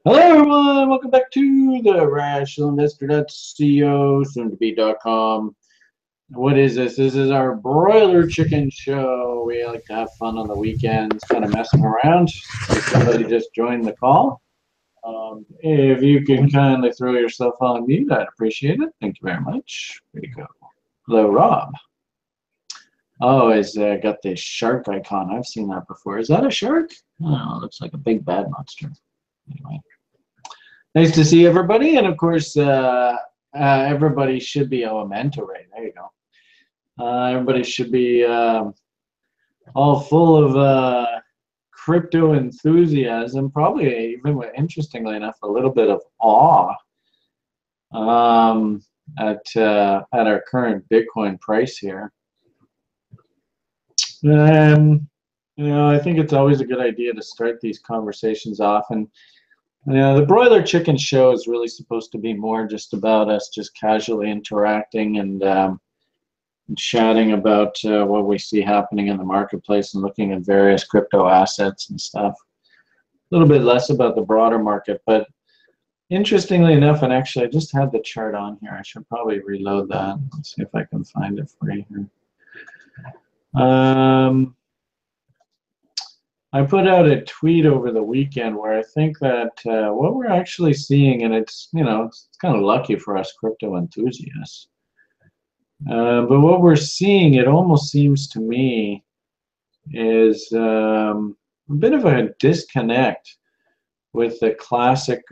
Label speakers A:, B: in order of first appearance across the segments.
A: Hello, everyone. Welcome back to the Rational Investor.co, soon to be.com. What is this? This is our broiler chicken show. We like to have fun on the weekends, kind of messing around. If somebody just joined the call, if you can kindly throw yourself on mute, I'd appreciate it. Thank you very much. There you go. Hello, Rob. Oh, it's got this shark icon. I've seen that before. Is that a shark? Oh, it looks like a big bad monster. Anyway. Nice to see everybody, and of course, everybody should be Manta Ray. There you go. Everybody should be all full of crypto enthusiasm, probably even, interestingly enough, a little bit of awe at our current Bitcoin price here. I think it's always a good idea to start these conversations off. And the Broiler Chicken Show is really supposed to be more just about us just casually interacting and chatting about what we see happening in the marketplace and looking at various crypto assets and stuff. A little bit less about the broader market, but interestingly enough, and actually I just had the chart on here. I should probably reload that. Let's see if I can find it for you here. I put out a tweet over the weekend where I think that what we're actually seeing, and it's kind of lucky for us crypto enthusiasts, but what we're seeing, it almost seems to me, is a bit of a disconnect with the classic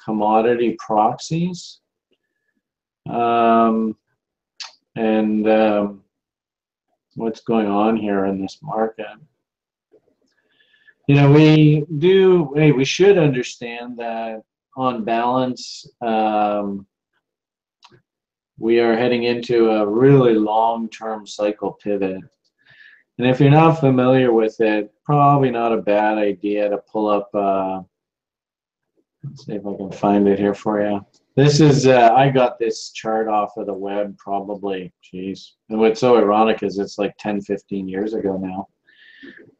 A: commodity proxies and what's going on here in this market. We should understand that on balance, we are heading into a really long-term cycle pivot. And if you're not familiar with it, probably not a bad idea to pull up, let's see if I can find it here for you. This is, I got this chart off of the web probably, geez. And what's so ironic is it's like 10, 15 years ago now.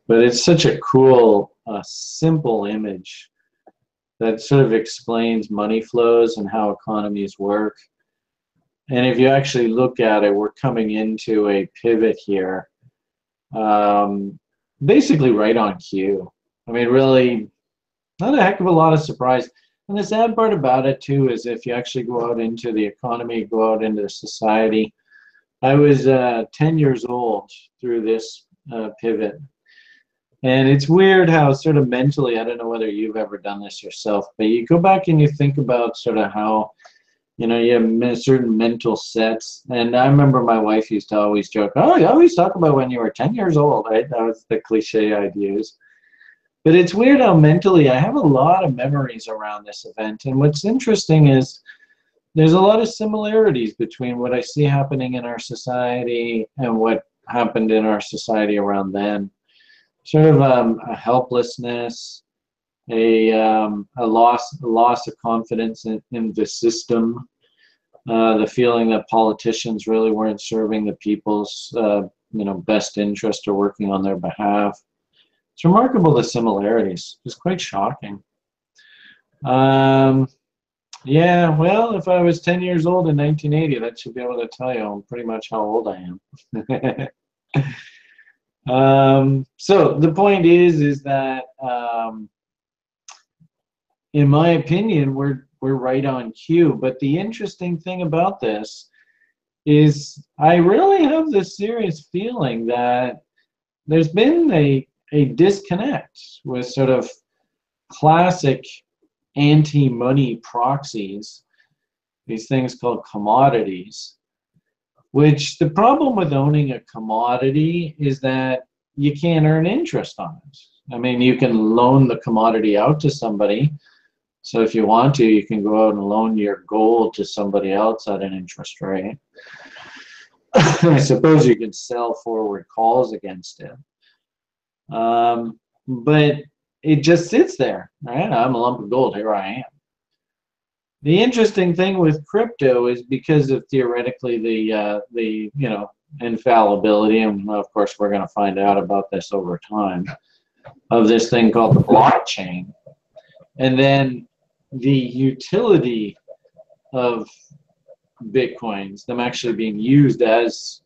A: But it's such a cool, simple image that sort of explains money flows and how economies work. And if you actually look at it, we're coming into a pivot here, basically right on cue. I mean, really, not a heck of a lot of surprise. And the sad part about it, too, is if you actually go out into the economy, go out into society. I was 10 years old through this pivot. And it's weird how sort of mentally, I don't know whether you've ever done this yourself, but you go back and you think about sort of how, you have certain mental sets. And I remember my wife used to always joke, oh, you always talk about when you were 10 years old, right? That was the cliche I'd use. But it's weird how mentally I have a lot of memories around this event. And what's interesting is there's a lot of similarities between what I see happening in our society and what happened in our society around then. Sort of a helplessness, a loss of confidence in the system, the feeling that politicians really weren't serving the people's best interest or working on their behalf. It's remarkable, the similarities. It's quite shocking. Yeah, well, if I was 10 years old in 1980, that should be able to tell you pretty much how old I am. So the point is that in my opinion, we're right on cue. But the interesting thing about this is I really have this serious feeling that there's been a disconnect with sort of classic anti-money proxies, these things called commodities. Which the problem with owning a commodity is that you can't earn interest on it. I mean, you can loan the commodity out to somebody. So if you want to, you can go out and loan your gold to somebody else at an interest rate. I suppose you can sell forward calls against it. But it just sits there, right? I'm a lump of gold, here I am. The interesting thing with crypto is because of theoretically the infallibility, and of course we're going to find out about this over time, of this thing called the blockchain. And then the utility of Bitcoins, them actually being used as,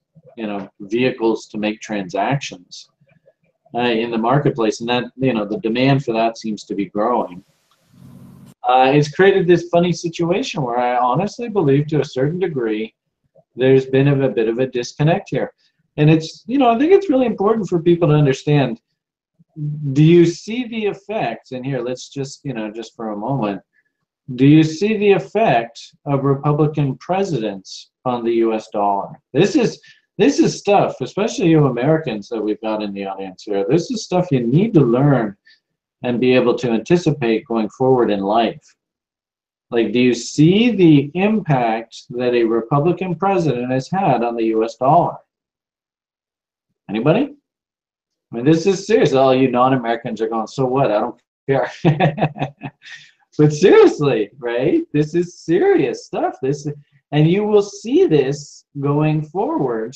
A: vehicles to make transactions in the marketplace, and that, the demand for that seems to be growing. It's created this funny situation where I honestly believe, to a certain degree, there's been a bit of a disconnect here. And it's, I think it's really important for people to understand, do you see the effects? And here, let's just, just for a moment, do you see the effect of Republican presidents on the US dollar? This is stuff, especially you Americans that we've got in the audience here, this is stuff you need to learn and be able to anticipate going forward in life. Like, do you see the impact that a Republican president has had on the US dollar? Anybody? I mean, this is serious. All you non-Americans are going, so what? I don't care. But seriously, right? This is serious stuff. And you will see this going forward.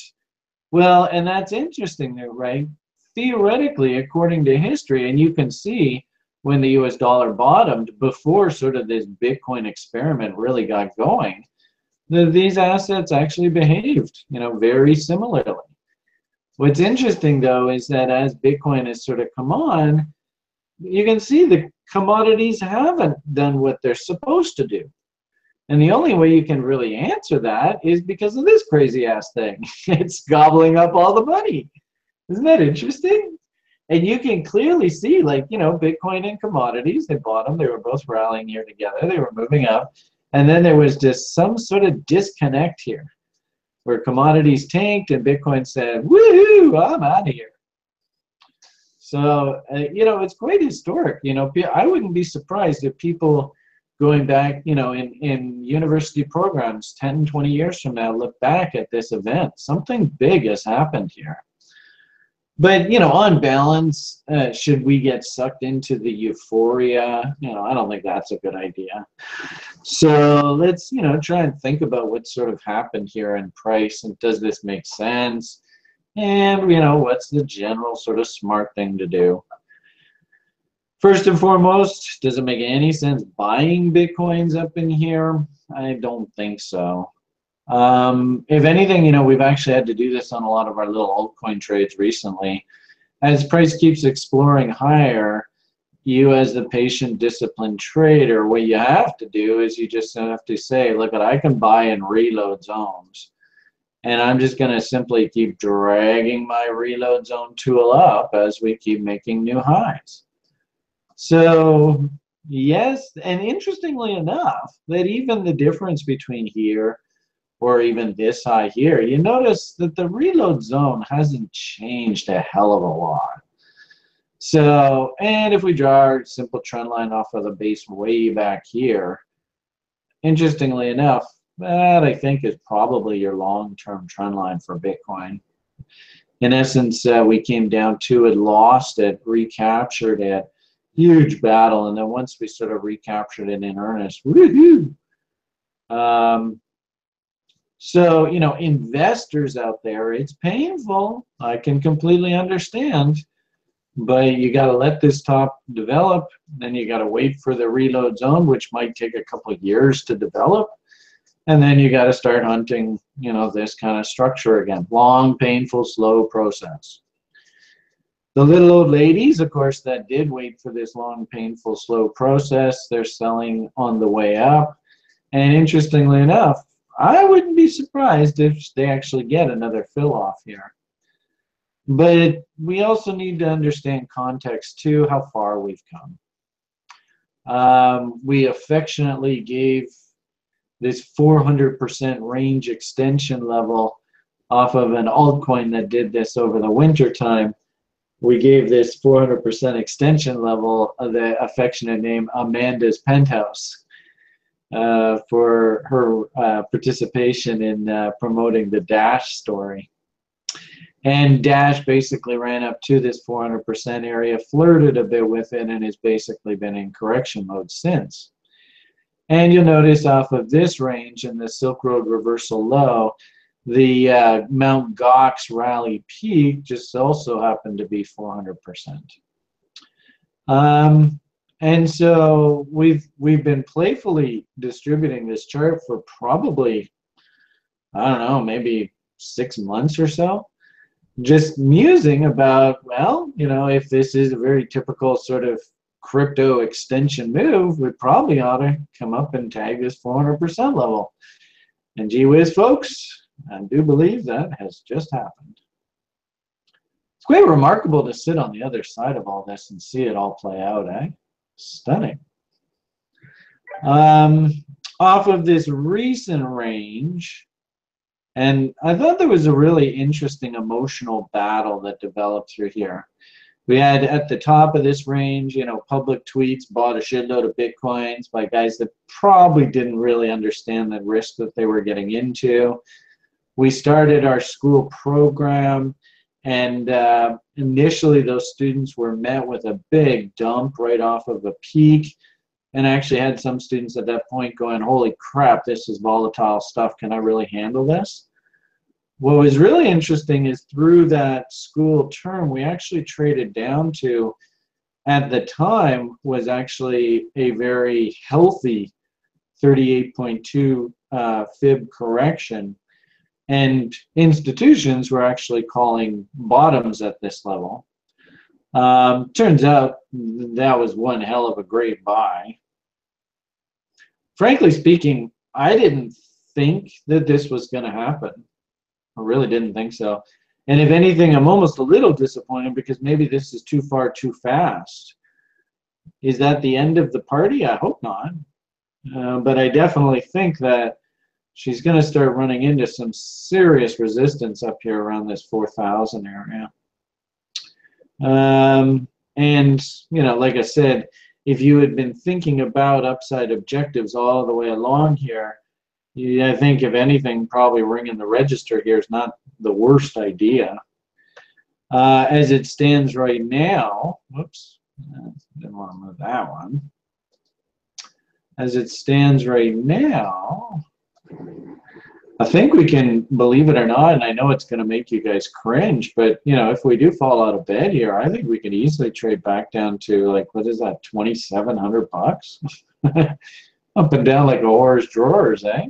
A: Well, and that's interesting there, right? Theoretically, according to history, and you can see when the US dollar bottomed before sort of this Bitcoin experiment really got going, these assets actually behaved, very similarly. What's interesting, though, is that as Bitcoin has sort of come on, you can see the commodities haven't done what they're supposed to do. And the only way you can really answer that is because of this crazy-ass thing. It's gobbling up all the money. Isn't that interesting? And you can clearly see, like, Bitcoin and commodities, they bottomed, they were both rallying here together, they were moving up, and then there was just some sort of disconnect here, where commodities tanked and Bitcoin said, woohoo, I'm out of here. So, it's quite historic. I wouldn't be surprised if people going back, in university programs 10, 20 years from now, look back at this event. Something big has happened here. But, on balance, should we get sucked into the euphoria? I don't think that's a good idea. So let's, try and think about what sort of happened here in price, and does this make sense? And, what's the general sort of smart thing to do? First and foremost, does it make any sense buying Bitcoins up in here? I don't think so. If anything, we've actually had to do this on a lot of our little altcoin trades recently. As price keeps exploring higher, you as the patient, disciplined trader, what you have to do is you just have to say, look, I can buy in reload zones. And I'm just going to simply keep dragging my reload zone tool up as we keep making new highs. So, yes, and interestingly enough, that even the difference between here or even this high here, you notice that the reload zone hasn't changed a hell of a lot. So, and if we draw our simple trend line off of the base way back here, interestingly enough, that I think is probably your long-term trend line for Bitcoin. In essence, we came down to it, lost it, recaptured it, huge battle, and then once we sort of recaptured it in earnest, woohoo! So, investors out there, it's painful. I can completely understand. But you got to let this top develop. Then you got to wait for the reload zone, which might take a couple of years to develop. And then you got to start hunting, this kind of structure again. Long, painful, slow process. The little old ladies, of course, that did wait for this long, painful, slow process, they're selling on the way up. And interestingly enough, I wouldn't be surprised if they actually get another fill-off here. But we also need to understand context, too, how far we've come. We affectionately gave this 400% range extension level off of an altcoin that did this over the winter time. We gave this 400% extension level the affectionate name Amanda's Penthouse for her participation in promoting the Dash story. And Dash basically ran up to this 400% area, flirted a bit with it, and has basically been in correction mode since. And you'll notice off of this range in the Silk Road reversal low, the Mount Gox rally peak just also happened to be 400%. And so we've been playfully distributing this chart for probably, I don't know, maybe 6 months or so, just musing about, well, if this is a very typical sort of crypto extension move, we probably ought to come up and tag this 400% level. And gee whiz, folks, I do believe that has just happened. It's quite remarkable to sit on the other side of all this and see it all play out, eh? Stunning. Off of this recent range, and I thought there was a really interesting emotional battle that developed through here. We had at the top of this range, public tweets bought a shitload of Bitcoins by guys that probably didn't really understand the risk that they were getting into. We started our school program, and initially those students were met with a big dump right off of a peak. And I actually had some students at that point going, holy crap, this is volatile stuff. Can I really handle this? What was really interesting is through that school term, we actually traded down to, at the time, was actually a very healthy 38.2 fib correction. And institutions were actually calling bottoms at this level. Turns out that was one hell of a great buy. Frankly speaking, I didn't think that this was going to happen. I really didn't think so. And if anything, I'm almost a little disappointed because maybe this is too far too fast. Is that the end of the party? I hope not. But I definitely think that she's going to start running into some serious resistance up here around this 4,000 area. And, like I said, if you had been thinking about upside objectives all the way along here, I think, if anything, probably ringing the register here is not the worst idea. As it stands right now, whoops, didn't want to move that one. As it stands right now, I think we can, believe it or not, and I know it's going to make you guys cringe, but if we do fall out of bed here, I think we could easily trade back down to, like, what is that, 2,700 bucks? Up and down like a horse drawers, eh?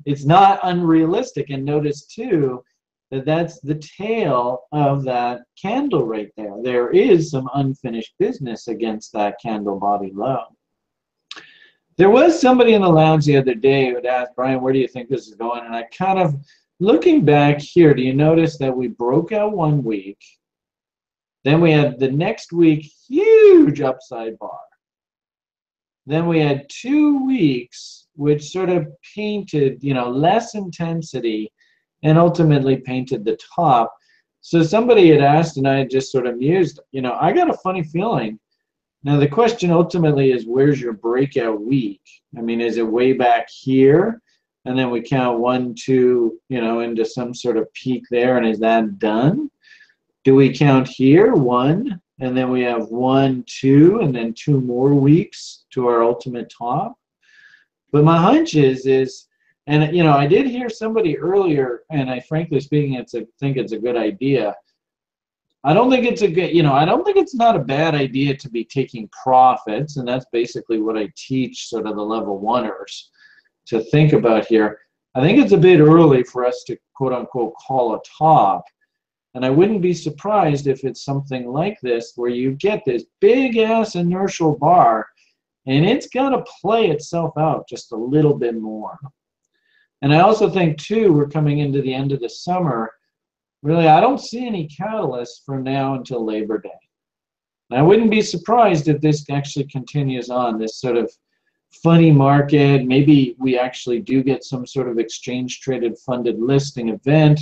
A: It's not unrealistic, and notice too that that's the tail of that candle right there. There is some unfinished business against that candle body low. There was somebody in the lounge the other day who had asked, Brian, where do you think this is going? And I kind of, looking back here, do you notice that we broke out 1 week, then we had the next week huge upside bar, then we had 2 weeks which sort of painted, less intensity and ultimately painted the top. So somebody had asked, and I had just sort of mused, I got a funny feeling. Now the question ultimately is, where's your breakout week? I mean, is it way back here? And then we count 1, 2, into some sort of peak there, and is that done? Do we count here, 1, and then we have 1, 2, and then 2 more weeks to our ultimate top? But my hunch is, and I did hear somebody earlier, and I frankly speaking, think it's a good idea. I don't think it's a good, I don't think it's not a bad idea to be taking profits, and that's basically what I teach sort of the level 1ers to think about here. I think it's a bit early for us to quote unquote call a top, and I wouldn't be surprised if it's something like this where you get this big ass inertial bar, and it's going to play itself out just a little bit more. And I also think too, we're coming into the end of the summer. Really, I don't see any catalysts from now until Labor Day. And I wouldn't be surprised if this actually continues on, this sort of funny market. Maybe we actually do get some sort of exchange-traded funded listing event,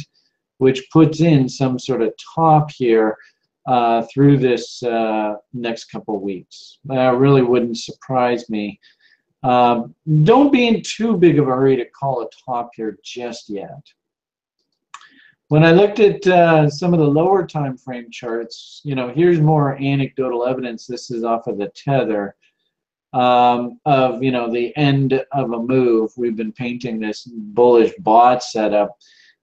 A: which puts in some sort of top here through this next couple of weeks. That really wouldn't surprise me. Don't be in too big of a hurry to call a top here just yet. When I looked at some of the lower time frame charts, here's more anecdotal evidence. This is off of the tether of, the end of a move. We've been painting this bullish bot setup.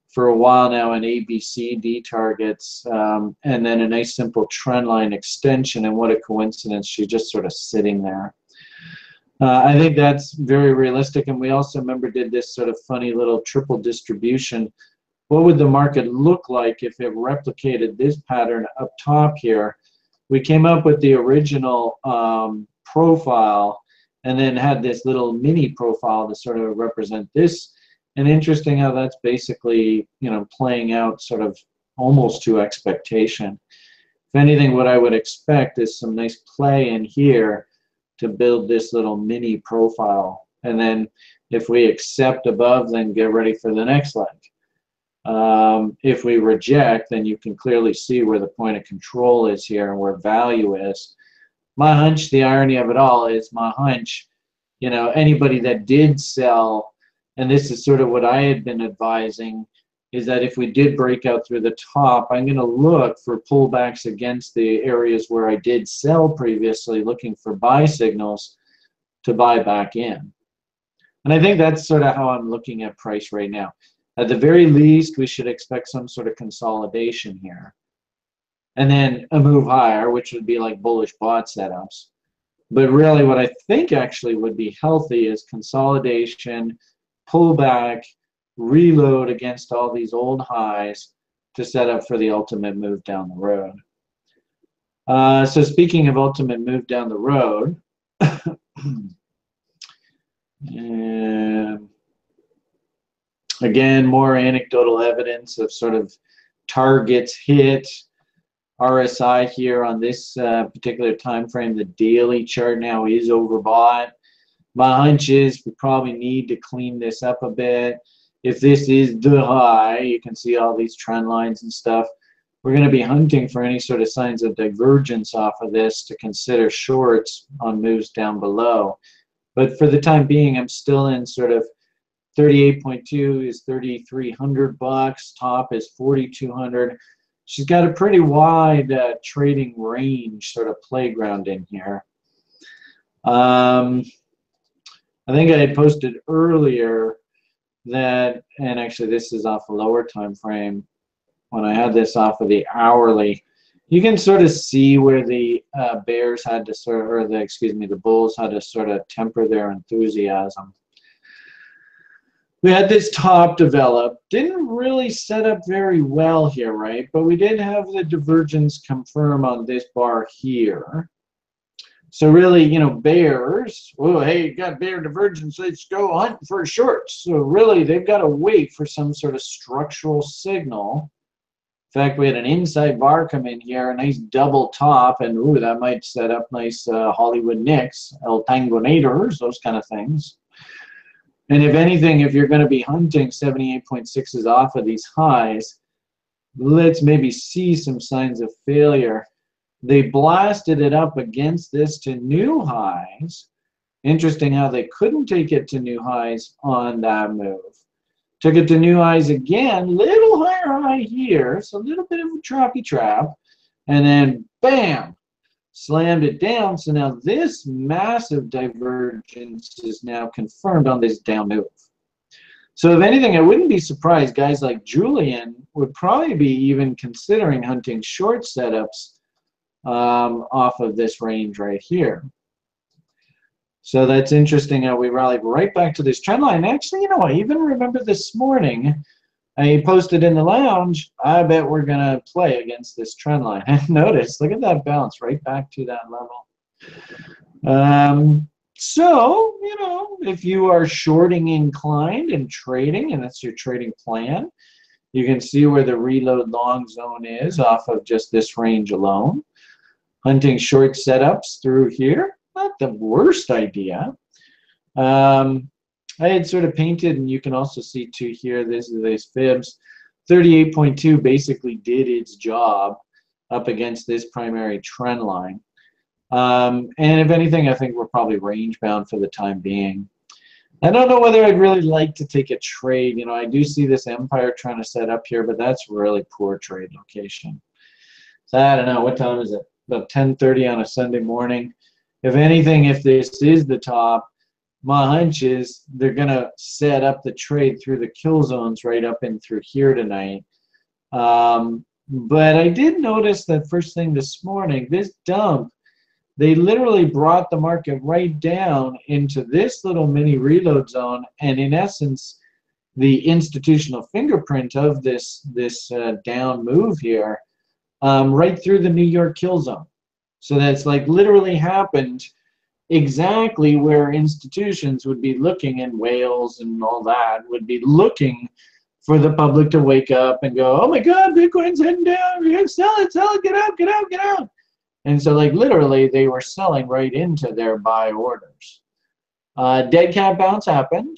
A: for a while now in ABCD targets, and then a nice simple trend line extension, and what a coincidence, she's just sort of sitting there. I think that's very realistic, and we also remember did this sort of funny little triple distribution. What would the market look like if it replicated this pattern up top here? We came up with the original profile and then had this little mini profile to sort of represent this. And interesting how that's basically, you know, playing out sort of almost to expectation. If anything, what I would expect is some nice play in here to build this little mini profile. And then if we accept above, then get ready for the next leg. If we reject, then you can clearly see where the point of control is here and where value is. My hunch, the irony of it all is my hunch, you know, anybody that did sell, and this is sort of what I had been advising, is that if we did break out through the top, I'm going to look for pullbacks against the areas where I did sell previously, looking for buy signals to buy back in. And I think that's sort of how I'm looking at price right now. At the very least, we should expect some sort of consolidation here. And then a move higher, which would be like bullish bot setups. But really what I think actually would be healthy is consolidation, pullback, reload against all these old highs to set up for the ultimate move down the road. So speaking of ultimate move down the road, and again, more anecdotal evidence of sort of targets hit. RSI here on this particular time frame, the daily chart now is overbought. My hunch is we probably need to clean this up a bit. If this is the high, you can see all these trend lines and stuff. We're going to be hunting for any sort of signs of divergence off of this to consider shorts on moves down below. But for the time being, I'm still in sort of 38.2 is 3,300 bucks. Top is 4,200. She's got a pretty wide trading range sort of playground in here. I think I had posted earlier that, and actually this is off a lower time frame, when I had this off of the hourly, you can sort of see where the bears had to sort of, or the, excuse me, the bulls had to sort of temper their enthusiasm. We had this top develop, didn't really set up very well here, right? But we did have the divergence confirm on this bar here. So really, you know, bears, oh, hey, you got bear divergence, let's go hunt for shorts. So really, they've got to wait for some sort of structural signal. In fact, we had an inside bar come in here, a nice double top, and ooh, that might set up nice Hollywood Knicks, El Tangonators, those kind of things. And if anything, if you're going to be hunting 78.6s off of these highs, let's maybe see some signs of failure. They blasted it up against this to new highs. Interesting how they couldn't take it to new highs on that move. Took it to new highs again, little higher high here, so a little bit of a trappy trap, and then bam, slammed it down. So now this massive divergence is now confirmed on this down move. So if anything, I wouldn't be surprised guys like Julian would probably be even considering hunting short setups off of this range right here. So that's interesting how we rallied right back to this trend line. Actually, you know, I even remember this morning, I posted in the lounge, I bet we're going to play against this trend line. And notice, look at that bounce right back to that level. So, you know, if you are shorting inclined and trading, and that's your trading plan, you can see where the reload long zone is off of just this range alone. Hunting short setups through here, not the worst idea. I had sort of painted, and you can also see too here, this is these fibs. 38.2 basically did its job up against this primary trend line. And if anything, I think we're probably range bound for the time being. I don't know whether I'd really like to take a trade. You know, I do see this empire trying to set up here, but that's really poor trade location. So I don't know, what time is it? About 10:30 on a Sunday morning. If anything, if this is the top, my hunch is they're going to set up the trade through the kill zones right up and through here tonight. But I did notice that first thing this morning, this dump, they literally brought the market right down into this little mini reload zone, and in essence, the institutional fingerprint of this down move here, right through the New York kill zone. So that's like literally happened exactly where institutions would be looking, in Wales and all that, would be looking for the public to wake up and go, oh my God, Bitcoin's heading down, you gotta sell it, get out, get out, get out. And so like literally they were selling right into their buy orders. Dead cat bounce happened.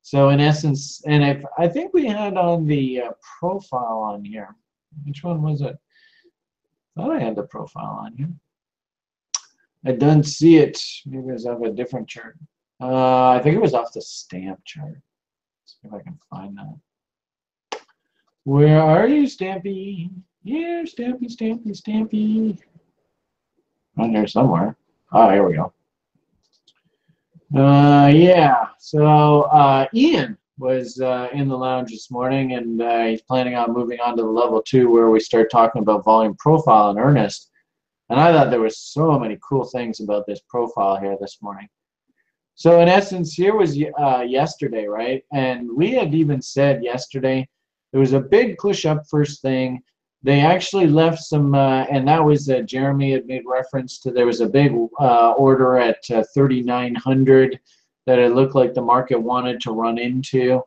A: So in essence, and if I think we had on the profile on here, which one was it? I thought I had the profile on here. I don't see it. Maybe it was off a different chart. I think it was off the stamp chart. Let's see if I can find that. Where are you, Stampy? Here, Stampy, Stampy, Stampy. On here somewhere. Oh, here we go. Yeah, so Ian was in the lounge this morning, and he's planning on moving on to the level 2 where we start talking about volume profile in earnest. And I thought there was so many cool things about this profile here this morning. So in essence, here was yesterday, right? And we had even said yesterday there was a big push up first thing. They actually left some, and that was Jeremy had made reference to. There was a big order at 3,900 that it looked like the market wanted to run into.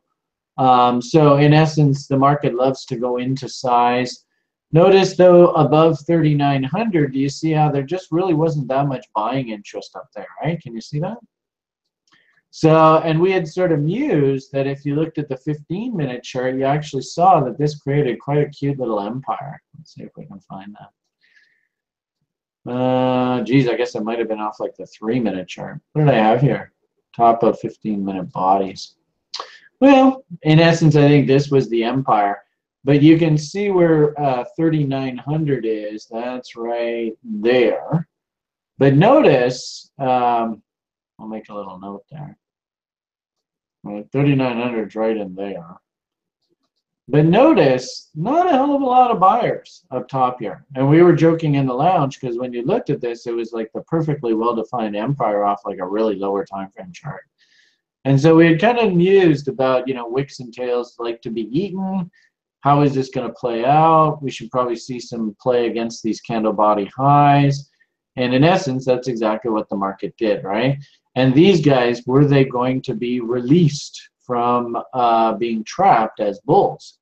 A: So in essence, the market loves to go into size. Notice though, above 3,900, do you see how there just really wasn't that much buying interest up there, right? Can you see that? So, and we had sort of mused that if you looked at the 15-minute chart, you actually saw that this created quite a cute little empire. Let's see if we can find that. Geez, I guess it might have been off like the 3-minute chart. What did I have here? Top of 15-minute bodies. Well, in essence, I think this was the empire. But you can see where 3,900 is. That's right there. But notice, I'll make a little note there. Right, 3,900 is right in there. But notice, not a hell of a lot of buyers up top here. And we were joking in the lounge because when you looked at this, it was like the perfectly well-defined empire off like a really lower time frame chart. And so we had kind of mused about, you know, wicks and tails like to be eaten. How is this going to play out? We should probably see some play against these candle body highs. And in essence, that's exactly what the market did, right? And these guys, were they going to be released from being trapped as bulls?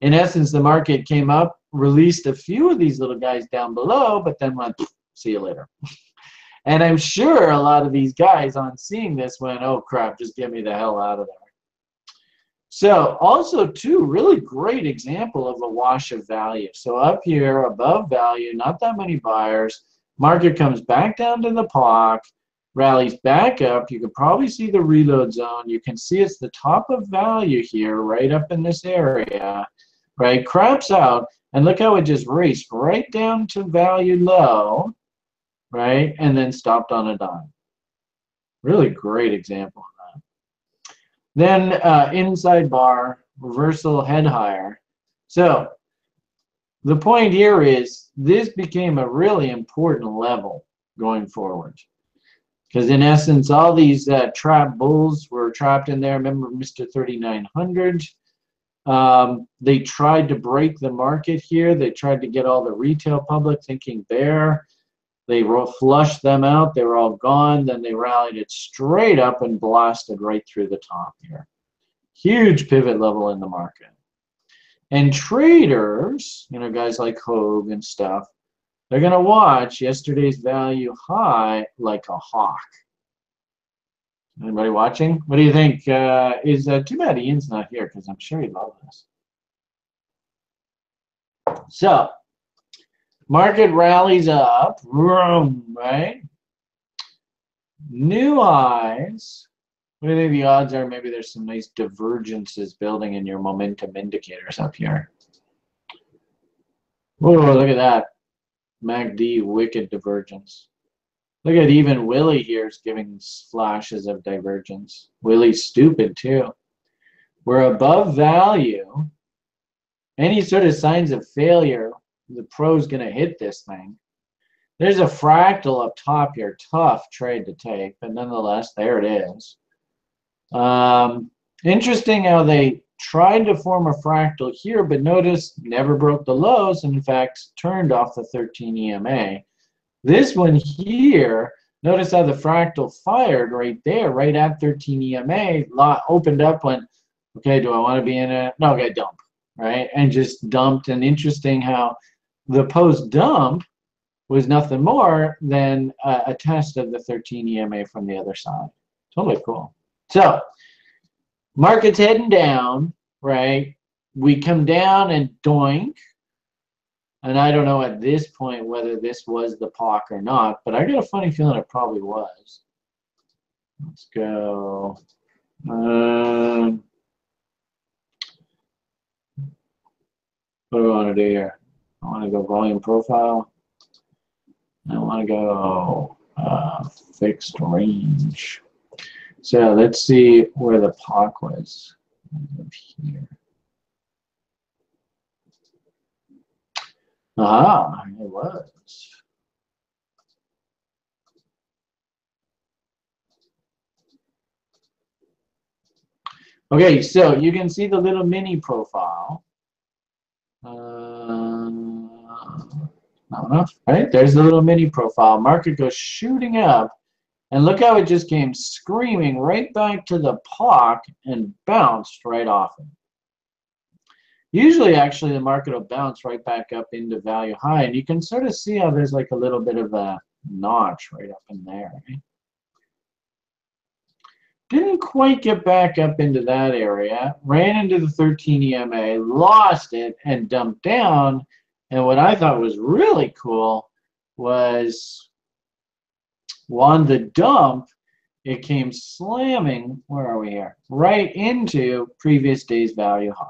A: In essence, the market came up, released a few of these little guys down below, but then went, see you later. And I'm sure a lot of these guys on seeing this went, oh crap, just get me the hell out of there. So also too, really great example of a wash of value. So up here, above value, not that many buyers. Market comes back down to the POC, rallies back up. You can probably see the reload zone. You can see it's the top of value here, right up in this area, right? Craps out, and look how it just raced right down to value low, right? And then stopped on a dime. Really great example of that. Then inside bar, reversal head higher. So the point here is this became a really important level going forward. Because in essence, all these trap bulls were trapped in there. Remember Mr. 3,900? They tried to break the market here. They tried to get all the retail public thinking bear. They flushed them out. They were all gone. Then they rallied it straight up and blasted right through the top here. Huge pivot level in the market. And traders, you know, guys like Hogue and stuff, they're going to watch yesterday's value high like a hawk. Anybody watching? What do you think? Is too bad Ian's not here because I'm sure he'd love this. So, market rallies up, right? New highs. What do you think the odds are? Maybe there's some nice divergences building in your momentum indicators up here. Whoa, look at that. MACD wicked divergence. Look at even Willie here is giving flashes of divergence. Willie's stupid too. We're above value. Any sort of signs of failure, the pro's going to hit this thing. There's a fractal up top here. Tough trade to take, but nonetheless, there it is. Interesting how they tried to form a fractal here, but notice never broke the lows, and in fact turned off the 13 EMA. This one here, notice how the fractal fired right there, right at 13 EMA, opened up, went, okay, do I want to be in it? No, okay, dump, right? And just dumped. And interesting how the post dump was nothing more than a test of the 13 EMA from the other side. Totally cool. So, market's heading down, right? We come down and doink. And I don't know at this point whether this was the POC or not, but I got a funny feeling it probably was. Let's go. What do I want to do here? I want to go volume profile. I want to go fixed range. So let's see where the POC was. Up here. Ah, it was. Okay, so you can see the little mini profile. Not enough, right? There's the little mini profile. Market goes shooting up, and look how it just came screaming right back to the POC and bounced right off it. Usually, actually, the market will bounce right back up into value high, and you can sort of see how there's like a little bit of a notch right up in there. Right? Didn't quite get back up into that area, ran into the 13 EMA, lost it, and dumped down. And what I thought was really cool was on the dump, it came slamming, where are we here? Right into previous day's value high.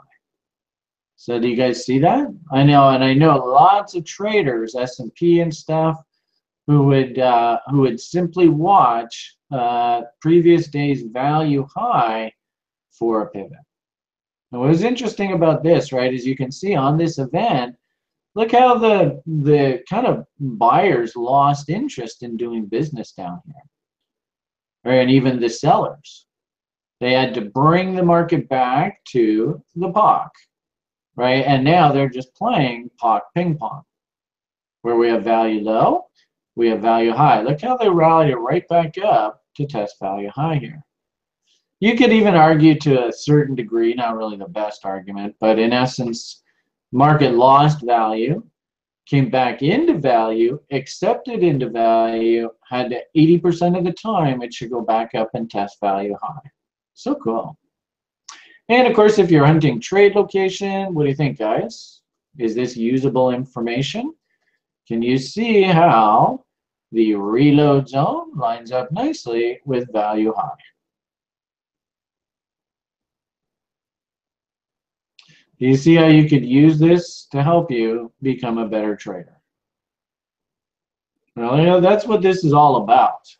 A: So do you guys see that? I know, and I know lots of traders, S&P and stuff, who would simply watch previous day's value high for a pivot. And what was interesting about this, right, is you can see on this event, look how the kind of buyers lost interest in doing business down here, right? And even the sellers. They had to bring the market back to the POC. Right, and now they're just playing POC ping pong, where we have value low, we have value high. Look how they rallied it right back up to test value high here. You could even argue to a certain degree, not really the best argument, but in essence, market lost value, came back into value, accepted into value, had to 80% of the time it should go back up and test value high. So cool. And of course, if you're hunting trade location, what do you think, guys? Is this usable information? Can you see how the reload zone lines up nicely with value high? Do you see how you could use this to help you become a better trader? Well, you know, that's what this is all about.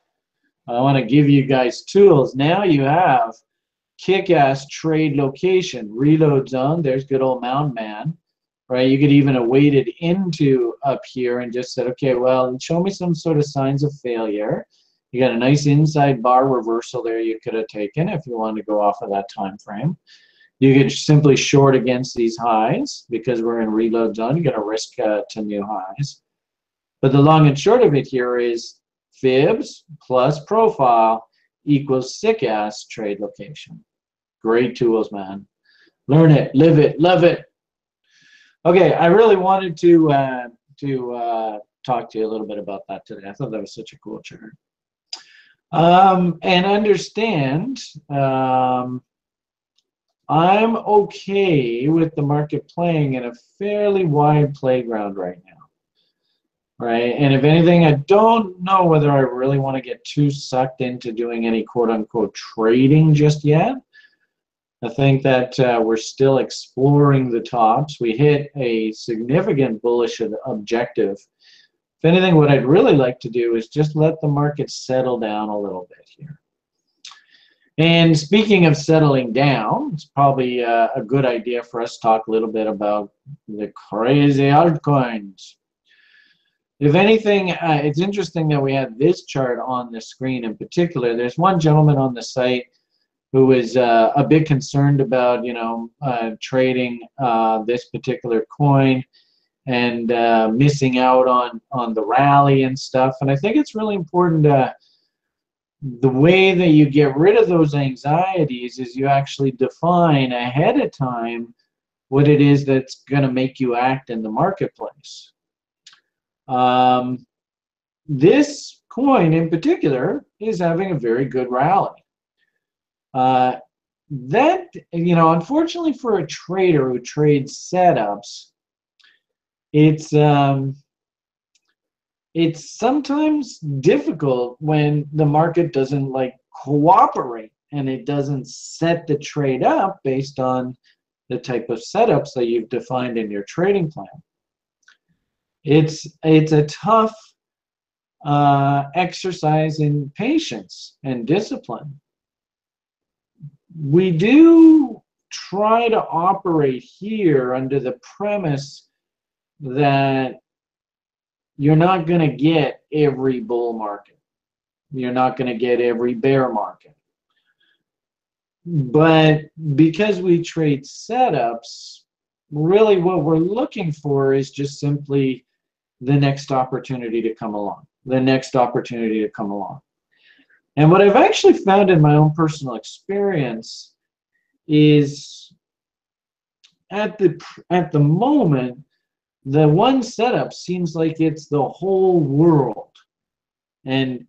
A: I want to give you guys tools. Now you have kick-ass trade location, reload zone. There's good old Mountain Man, right? You could even have waded into up here and just said, okay, well, show me some sort of signs of failure. You got a nice inside bar reversal there you could have taken if you wanted to go off of that time frame. You could simply short against these highs because we're in reload zone. You got a risk to new highs. But the long and short of it here is fibs plus profile equals sick-ass trade location. Great tools, man. Learn it, live it, love it. Okay, I really wanted to talk to you a little bit about that today. I thought that was such a cool chart. And understand, I'm okay with the market playing in a fairly wide playground right now. Right, and if anything, I don't know whether I really want to get too sucked into doing any quote-unquote trading just yet. I think that we're still exploring the tops. We hit a significant bullish objective If anything, what I'd really like to do is just let the market settle down a little bit here. And speaking of settling down, it's probably a good idea for us to talk a little bit about the crazy altcoins. If anything, it's interesting that we have this chart on the screen in particular. There's one gentleman on the site who is a bit concerned about, trading this particular coin and missing out on the rally and stuff. And I think it's really important the way that you get rid of those anxieties is you actually define ahead of time what it is that's going to make you act in the marketplace. This coin in particular is having a very good rally. Unfortunately for a trader who trades setups, it's sometimes difficult when the market doesn't cooperate and it doesn't set the trade up based on the type of setups that you've defined in your trading plan. It's a tough exercise in patience and discipline. We do try to operate here under the premise that you're not going to get every bull market. You're not going to get every bear market. But because we trade setups, really what we're looking for is just simply the next opportunity to come along. The next opportunity to come along. And what I've actually found in my own personal experience is at the moment, the one setup seems like it's the whole world. And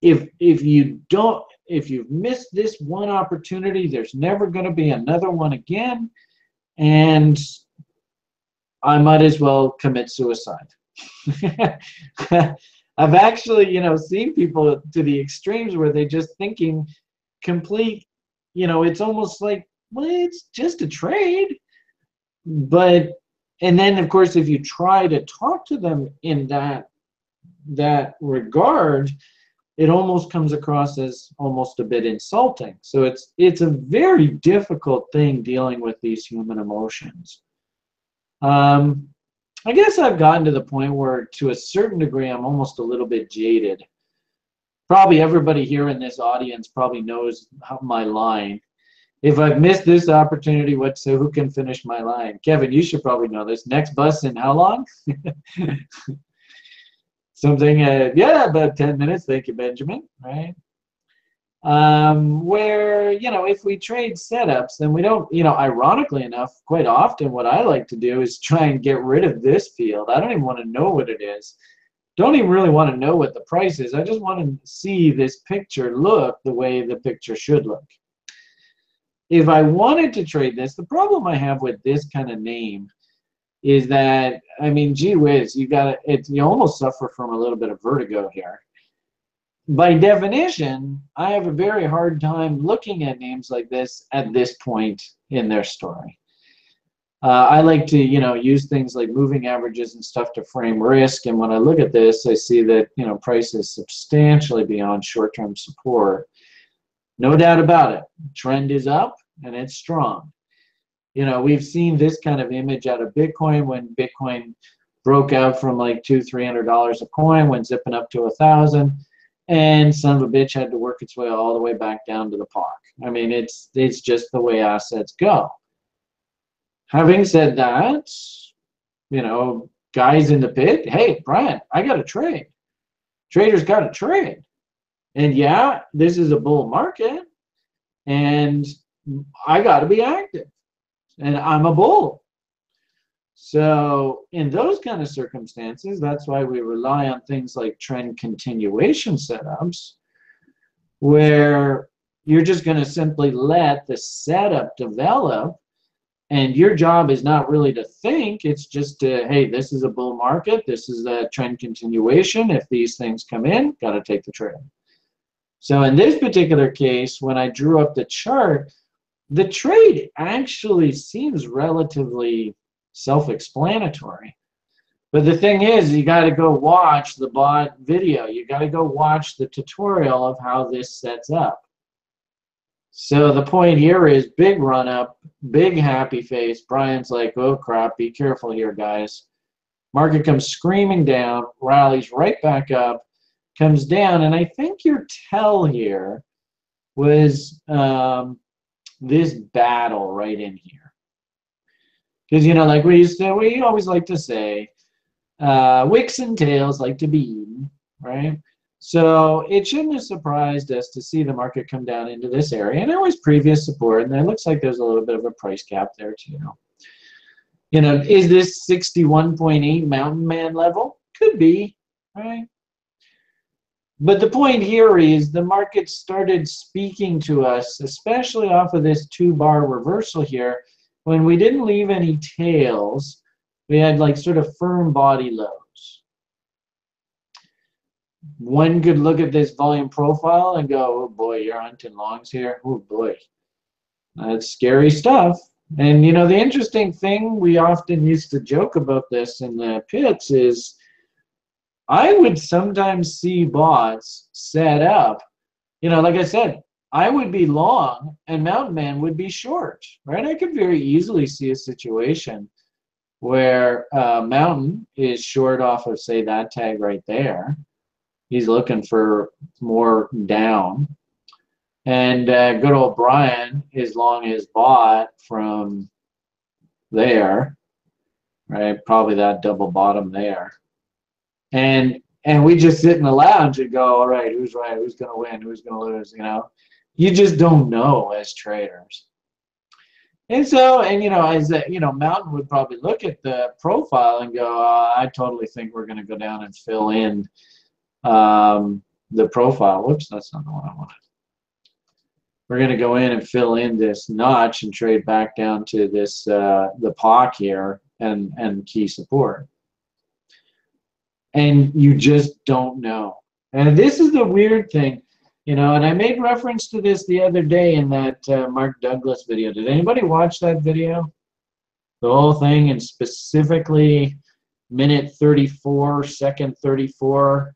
A: if you've missed this one opportunity, there's never going to be another one again, and I might as well commit suicide. I've actually, seen people to the extremes where they're just thinking complete, it's almost like, well, it's just a trade. And then of course, if you try to talk to them in that regard, it almost comes across as almost a bit insulting. So it's a very difficult thing dealing with these human emotions. I guess I've gotten to the point where, to a certain degree, I'm almost a little bit jaded. Probably everybody here in this audience probably knows my line. If I've missed this opportunity, who can finish my line? Kevin, you should probably know this. Next bus in how long? Something, yeah, about 10 minutes. Thank you, Benjamin, right? Where, if we trade setups, then we don't, ironically enough, quite often what I like to do is try and get rid of this field. I don't even want to know what it is. Don't even really want to know what the price is. I just want to see this picture look the way the picture should look. If I wanted to trade this, the problem I have with this kind of name is that, gee whiz, you almost suffer from a little bit of vertigo here. By definition, I have a very hard time looking at names like this at this point in their story. I like to, use things like moving averages and stuff to frame risk. And when I look at this, I see that, price is substantially beyond short-term support. No doubt about it. Trend is up and it's strong. We've seen this kind of image out of Bitcoin when Bitcoin broke out from like $200-300 a coin, went zipping up to 1,000. And son of a bitch had to work its way all the way back down to the park. It's just the way assets go. Having said that, guys in the pit, hey, Brian, I got to trade. Traders got to trade. And yeah, this is a bull market, and I got to be active. And I'm a bull. So in those kind of circumstances, that's why we rely on things like trend continuation setups, where you're just going to simply let the setup develop, and your job is not really to think, it's just to, hey, this is a bull market, this is a trend continuation. If these things come in, got to take the trade. So in this particular case, when I drew up the chart, the trade actually seems relatively self-explanatory. But the thing is, you got to go watch the bot video. You got to go watch the tutorial of how this sets up. So the point here is big run up, big happy face. Brian's like, oh crap, be careful here, guys. Market comes screaming down, rallies right back up, comes down, and I think your tell here was this battle right in here. Because, you know, like we always like to say, wicks and tails like to be eaten, right? So it shouldn't have surprised us to see the market come down into this area. And there was previous support, and it looks like there's a little bit of a price cap there too. You know, is this 61.8 mountain man level? Could be, right? But the point here is the market started speaking to us, especially off of this 2-bar reversal here, when we didn't leave any tails. We had like sort of firm body lows. One could look at this volume profile and go, oh boy, you're hunting longs here. Oh boy, that's scary stuff. And you know, the interesting thing, we often used to joke about this in the pits, is I would sometimes see bots set up, you know, like I said, I would be long and Mountain Man would be short, right? I could very easily see a situation where Mountain is short off of, say, that tag right there. He's looking for more down. And good old Brian is long his bot from there, right? Probably that double bottom there. And we just sit in the lounge and go, all right, who's right? Who's going to win? Who's going to lose? You know, you just don't know as traders. And so, and you know, as you know, Mountain would probably look at the profile and go, I totally think we're going to go down and fill in the profile. Whoops, that's not the one I wanted. We're going to go in and fill in this notch and trade back down to this the POC here and key support. And you just don't know. And this is the weird thing, you know, and I made reference to this the other day in that Mark Douglas video. Did anybody watch that video? The whole thing, and specifically minute 34, second 34.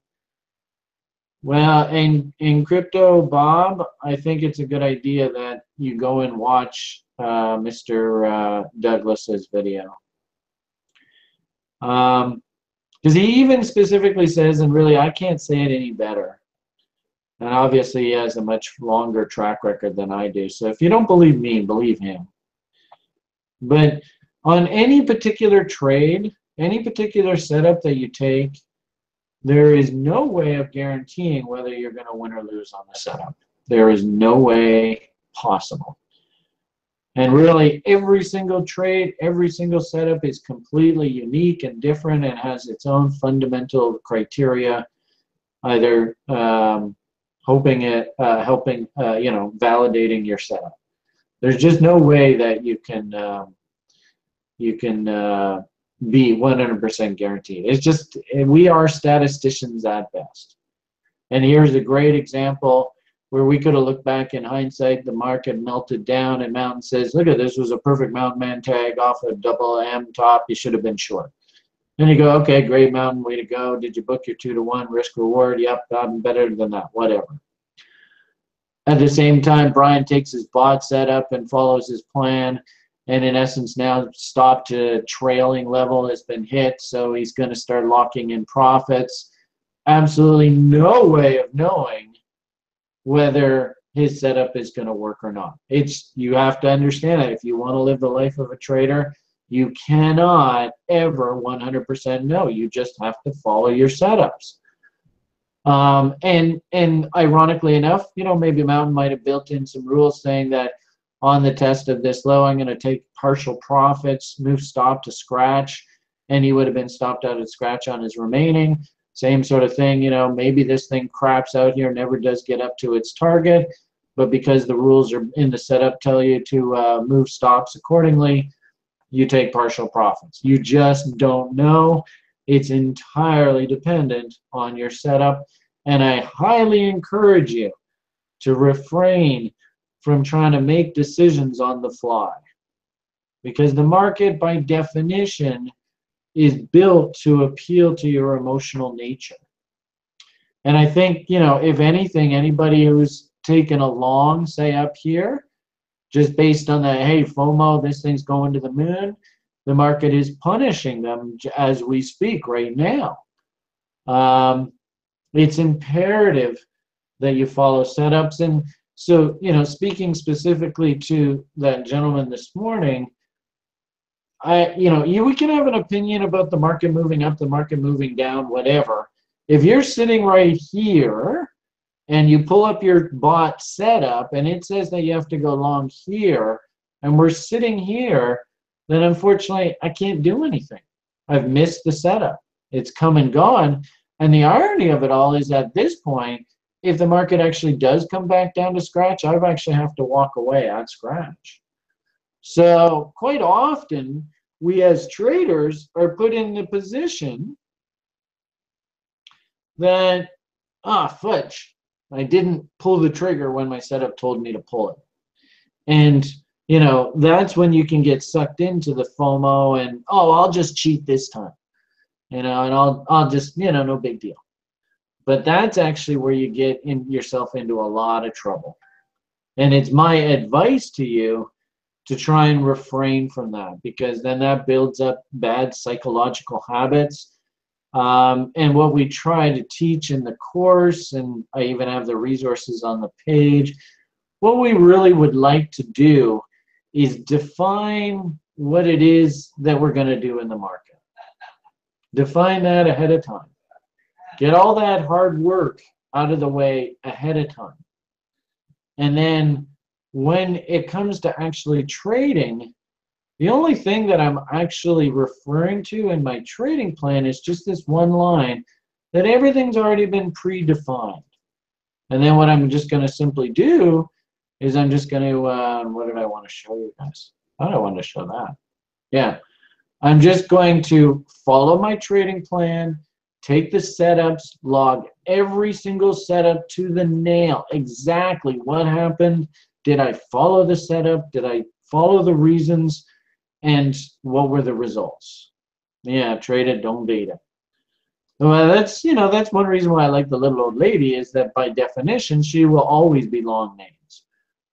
A: Well, in Crypto Bob, I think it's a good idea that you go and watch Mr. Douglas's video. Because he even specifically says, and really I can't say it any better, and obviously he has a much longer track record than I do, so if you don't believe me, believe him. But on any particular trade, any particular setup that you take, there is no way of guaranteeing whether you're going to win or lose on the setup. There is no way possible. And really, every single trade, every single setup is completely unique and different and has its own fundamental criteria, either helping, you know, validating your setup. There's just no way that you can be 100% guaranteed. It's just, we are statisticians at best. And here's a great example where we could have looked back in hindsight, the market melted down and Mountain says, look at this, was a perfect Mountain Man tag off a double M top, you should have been short. Then you go, okay, great Mountain, way to go. Did you book your 2-to-1 risk reward? Yep, I'm better than that, whatever. At the same time, Brian takes his bot setup and follows his plan, and in essence now stop to trailing level has been hit, so he's going to start locking in profits. Absolutely no way of knowing whether his setup is going to work or not. You have to understand that if you want to live the life of a trader, you cannot ever 100% know. You just have to follow your setups. And ironically enough, you know, maybe Mountain might have built in some rules saying that on the test of this low, I'm going to take partial profits, move stop to scratch, and he would have been stopped out at scratch on his remaining. Same sort of thing, you know, maybe this thing craps out here, never does get up to its target, but because the rules are in the setup tell you to move stops accordingly, you take partial profits. You just don't know. It's entirely dependent on your setup, and I highly encourage you to refrain from trying to make decisions on the fly, because the market by definition is built to appeal to your emotional nature. And I think, you know, if anything, anybody who's taken a long, say up here, just based on the, hey, FOMO, this thing's going to the moon, the market is punishing them as we speak right now. It's imperative that you follow setups. And so, you know, speaking specifically to that gentleman this morning, we can have an opinion about the market moving up, the market moving down, whatever. If you're sitting right here and you pull up your bot setup and it says that you have to go long here, and we're sitting here, then unfortunately I can't do anything. I've missed the setup. It's come and gone. And the irony of it all is at this point, if the market actually does come back down to scratch, I actually have to walk away at scratch. So quite often, we as traders are put in the position that, fudge, I didn't pull the trigger when my setup told me to pull it. And, you know, that's when you can get sucked into the FOMO and, oh, I'll just cheat this time, you know, and I'll just, you know, no big deal. But that's actually where you get yourself into a lot of trouble. And it's my advice to you to try and refrain from that, because then that builds up bad psychological habits. And what we try to teach in the course, and I even have the resources on the page, what we really would like to do is define what it is that we're going to do in the market. Define that ahead of time. Get all that hard work out of the way ahead of time. And then when it comes to actually trading, the only thing that I'm actually referring to in my trading plan is just this one line that everything's already been predefined. And then what I'm just going to simply do is I'm just going to, what did I want to show you guys? I thought I wanted to show that. Yeah. I'm just going to follow my trading plan, take the setups, log every single setup to the nail. Exactly what happened. Did I follow the setup? Did I follow the reasons? And what were the results? Yeah, trade it, don't beat it. Well, that's, you know, that's one reason why I like the little old lady, is that by definition, she will always be long names.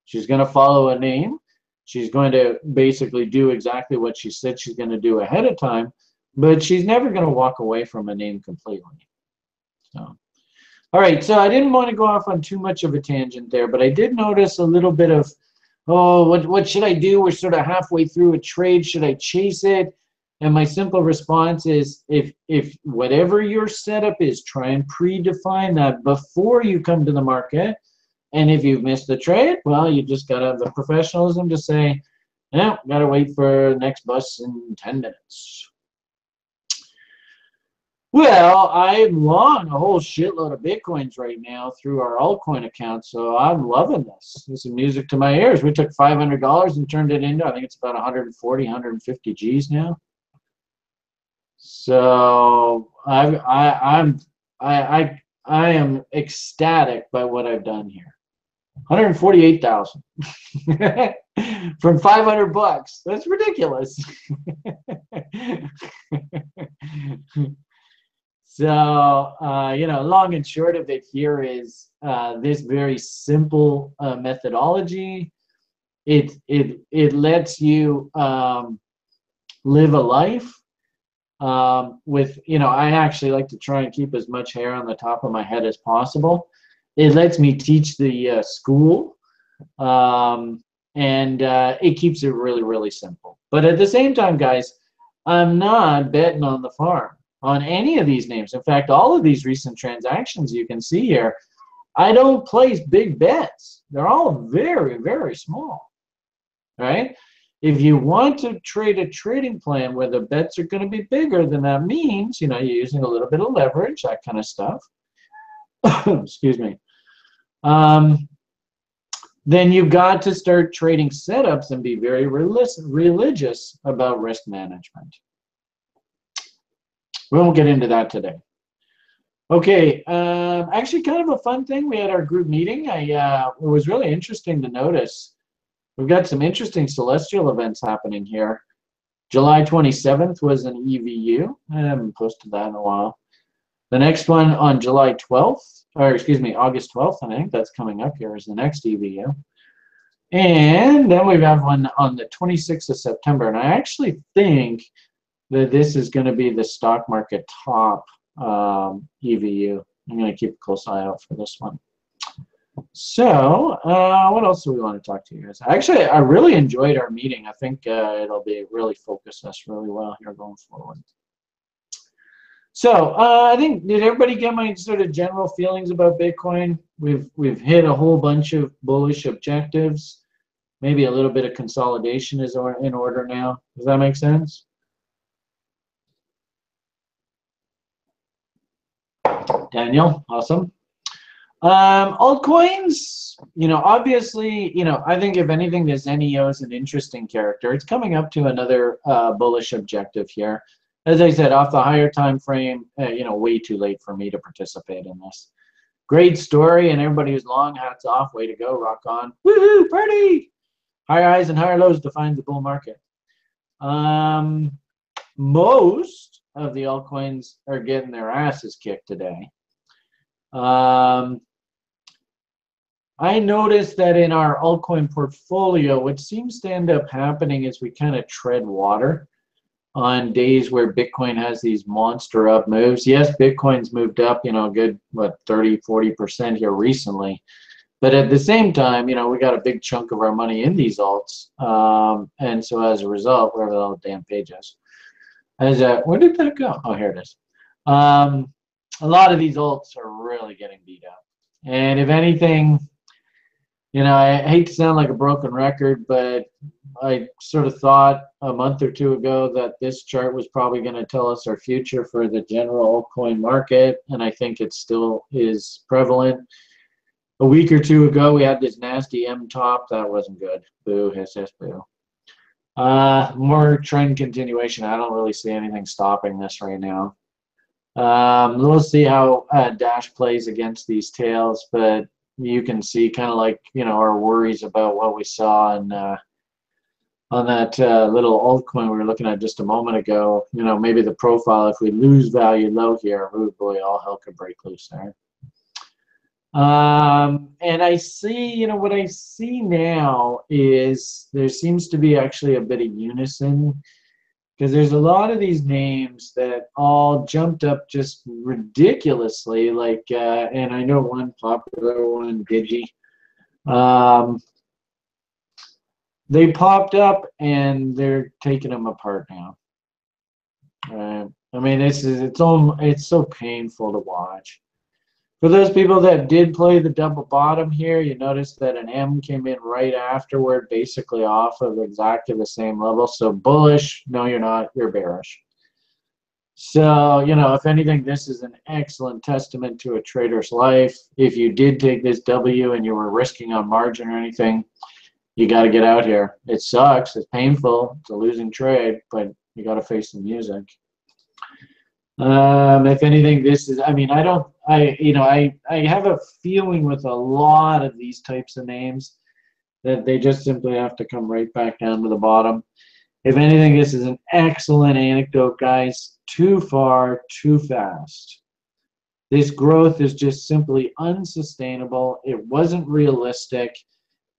A: She's going to follow a name. She's going to basically do exactly what she said she's going to do ahead of time, but she's never going to walk away from a name completely. So, all right, so I didn't want to go off on too much of a tangent there, but I did notice a little bit of, oh, what should I do? We're sort of halfway through a trade. Should I chase it? And my simple response is, if whatever your setup is, try and predefine that before you come to the market. And if you've missed the trade, well, you just got to have the professionalism to say, yeah, got to wait for the next bus in 10 minutes. Well, I'm long a whole shitload of Bitcoins right now through our altcoin account, so I'm loving this. This is music to my ears. We took $500 and turned it into, I think it's about 140, 150 G's now. So I am ecstatic by what I've done here. 148,000 from 500 bucks. That's ridiculous. So, you know, long and short of it here is this very simple methodology. It lets you live a life with, you know, I actually like to try and keep as much hair on the top of my head as possible. It lets me teach the school, and it keeps it really, really simple. But at the same time, guys, I'm not betting on the farm on any of these names. In fact, all of these recent transactions you can see here, I don't place big bets. They're all very, very small, right? If you want to trade a trading plan where the bets are going to be bigger, then that means, you know, you're using a little bit of leverage, that kind of stuff. Excuse me. Then you've got to start trading setups and be very religious about risk management. We won't get into that today. Okay, actually kind of a fun thing. We had our group meeting. It was really interesting to notice. We've got some interesting celestial events happening here. July 27th was an EVU. I haven't posted that in a while. The next one on July 12th, or excuse me, August 12th, I think that's coming up here, is the next EVU. And then we have one on the 26th of September. And I actually think that this is going to be the stock market top EVU. I'm going to keep a close eye out for this one. So what else do we want to talk to you guys? Actually, I really enjoyed our meeting. I think it'll be really focus us really well here going forward. So I think, did everybody get my sort of general feelings about Bitcoin? We've hit a whole bunch of bullish objectives. Maybe a little bit of consolidation is in order now. Does that make sense? Daniel, awesome. Altcoins, obviously, I think if anything, this NEO is an interesting character. It's coming up to another bullish objective here. As I said, off the higher time frame, way too late for me to participate in this. Great story, and everybody who's long, hats off, way to go, rock on. Woohoo, party! Higher highs and higher lows define the bull market. Most of the altcoins are getting their asses kicked today. I noticed that in our altcoin portfolio, what seems to end up happening is we kind of tread water on days where Bitcoin has these monster up moves. Yes, Bitcoin's moved up, good, 30–40% here recently. But at the same time, we got a big chunk of our money in these alts. And so as a result, wherever the damn page is. Where did that go? Oh, here it is. A lot of these alts are really getting beat up. And if anything, I hate to sound like a broken record, but I sort of thought a month or two ago that this chart was probably going to tell us our future for the general altcoin market, and I think it still is prevalent. A week or two ago, we had this nasty M top. That wasn't good. Boo, hiss, hiss, boo. More trend continuation. I don't really see anything stopping this right now. We'll see how Dash plays against these tails, but you can see kind of like, our worries about what we saw in, on that little altcoin we were looking at just a moment ago. Maybe the profile, if we lose value low here, oh boy, all hell could break loose there. And I see, what I see now is there seems to be actually a bit of unison, because there's a lot of these names that all jumped up just ridiculously, like, and I know one popular one, Digi. They popped up and they're taking them apart now. I mean, it's so painful to watch. For those people that did play the double bottom here, you notice that an M came in right afterward, basically off of exactly the same level. So bullish, no, you're not, you're bearish. So, if anything, this is an excellent testament to a trader's life. If you did take this W and you were risking on margin or anything, you got to get out here. It sucks, it's painful, it's a losing trade, but you got to face the music. If anything, this is, I mean, I have a feeling with a lot of these types of names that they just simply have to come right back down to the bottom. If anything, this is an excellent anecdote, guys. Too far, too fast. This growth is just simply unsustainable. It wasn't realistic.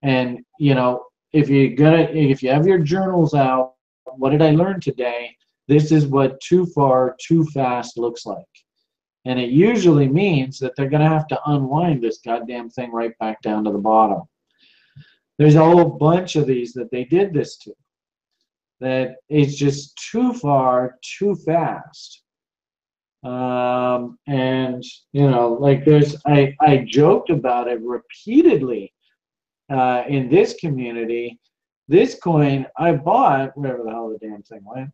A: And, if you have your journals out, what did I learn today? This is what too far, too fast looks like. And it usually means that they're going to have to unwind this goddamn thing right back down to the bottom. There's a whole bunch of these that they did this to. That it's just too far, too fast. And, like I joked about it repeatedly in this community. This coin I bought, wherever the hell the damn thing went.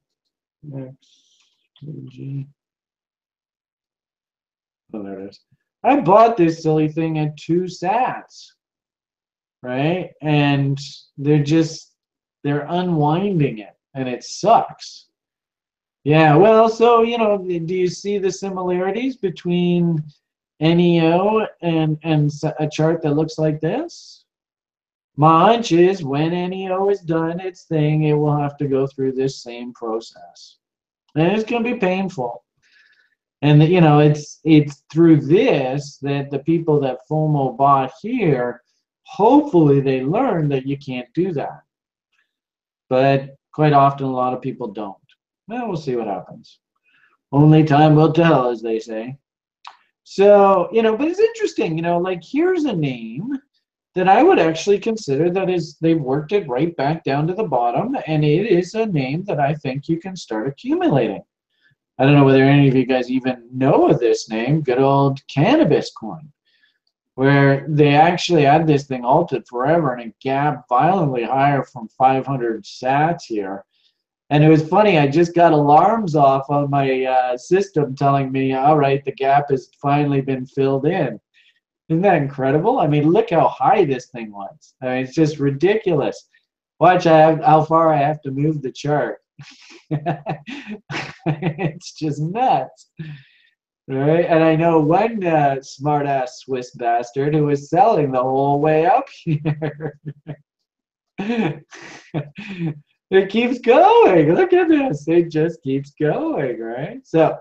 A: XG. Oh, there it is. I bought this silly thing at 2 sats, right? And they're unwinding it, and it sucks. Yeah, well, so, do you see the similarities between NEO and a chart that looks like this? My hunch is when NEO is done its thing, it will have to go through this same process. And it's going to be painful. And you know, it's through this that the people that FOMO bought here, hopefully they learn that you can't do that. But quite often, a lot of people don't. Well, we'll see what happens. Only time will tell, as they say. So, you know, but it's interesting, you know, like here's a name that I would actually consider that is, they worked it right back down to the bottom, and it is a name that I think you can start accumulating. I don't know whether any of you guys even know of this name, good old cannabis coin, where they actually had this thing halted forever and it gapped violently higher from 500 sats here. And it was funny, I just got alarms off on my system telling me, all right, the gap has finally been filled in. Isn't that incredible? I mean, look how high this thing was. I mean, it's just ridiculous. Watch how far I have to move the chart. It's just nuts. Right? And I know one smart-ass Swiss bastard who was selling the whole way up here. It keeps going. Look at this. It just keeps going, right? So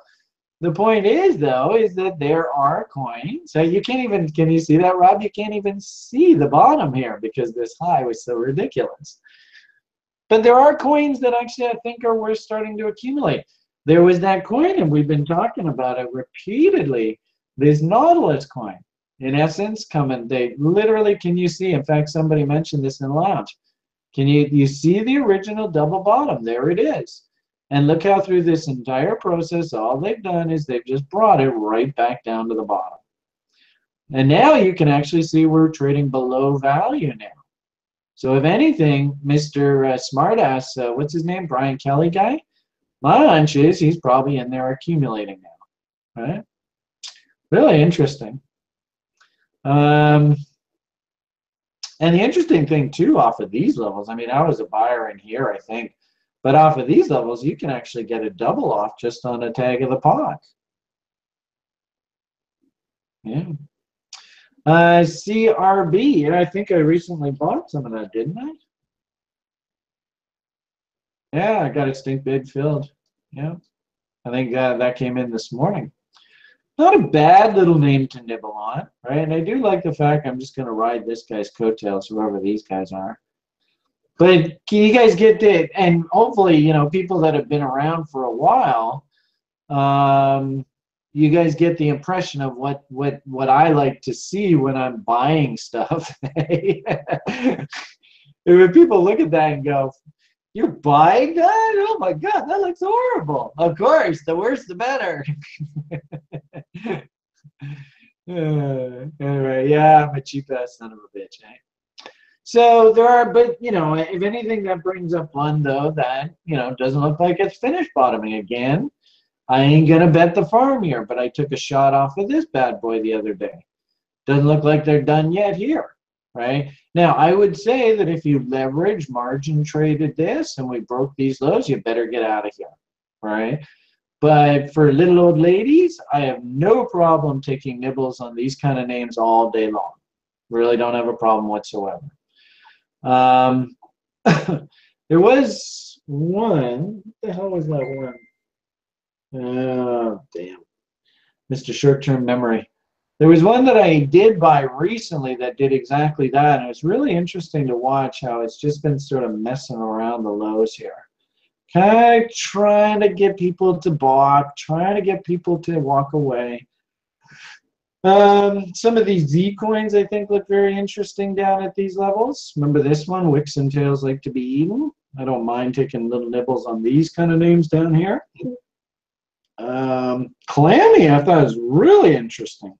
A: the point is, though, is that there are coins. So you can't even, can you see that, Rob? You can't even see the bottom here because this high was so ridiculous. But there are coins that actually I think are worth starting to accumulate. There was that coin, and we've been talking about it repeatedly, this Nautilus coin. In essence, coming, they literally, can you see? In fact, somebody mentioned this in the lounge. Can you see the original double bottom? There it is. And look how through this entire process, all they've done is they've just brought it right back down to the bottom. And now you can actually see we're trading below value now. So if anything, Mr. Smartass, what's his name, Brian Kelly guy? My hunch is he's probably in there accumulating now, right? Really interesting. And the interesting thing too, off of these levels, I mean, I was a buyer in here, I think, but off of these levels, you can actually get a double off just on a tag of the pot. Yeah. CRB, I think I recently bought some of that, didn't I? Yeah, I got a stink bid filled. Yeah, I think that came in this morning. Not a bad little name to nibble on, right? And I do like the fact I'm just going to ride this guy's coattails, whoever these guys are. But you guys get it, and hopefully, you know, people that have been around for a while, you guys get the impression of what I like to see when I'm buying stuff. When people look at that and go, "You're buying that? Oh my God, that looks horrible." Of course, the worse the better. Anyway, yeah, I'm a cheap ass son of a bitch, eh? So there are, but you know, if anything, that brings up one though that, you know, doesn't look like it's finished bottoming again. I ain't gonna bet the farm here, but I took a shot off of this bad boy the other day. Doesn't look like they're done yet here, right? Now, I would say that if you leverage margin traded this and we broke these lows, you better get out of here, right? But for little old ladies, I have no problem taking nibbles on these kind of names all day long. Really don't have a problem whatsoever. There was one. What the hell was that one? Oh, damn. Mr. Short-Term Memory. There was one that I did buy recently that did exactly that. And it was really interesting to watch how it's just been sort of messing around the lows here. Kind of trying to get people to balk, trying to get people to walk away. Some of these Z coins I think look very interesting down at these levels. Remember this one, Wicks and Tails Like to Be Eaten? I don't mind taking little nibbles on these kind of names down here. Clammy, I thought was really interesting.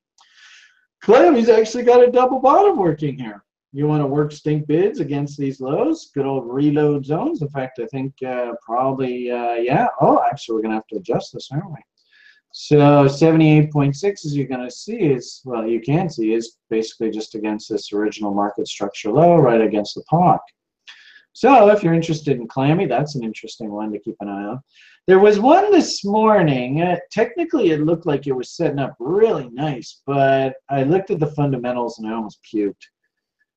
A: Clammy's actually got a double bottom working here. You want to work stink bids against these lows, good old reload zones. In fact, I think probably, yeah. Oh, actually, we're going to have to adjust this, aren't we? So 78.6, as you're going to see, is, well, you can see, is basically just against this original market structure low, right against the POC. So if you're interested in Clammy, that's an interesting one to keep an eye on. There was one this morning. Technically, it looked like it was setting up really nice, but I looked at the fundamentals and I almost puked.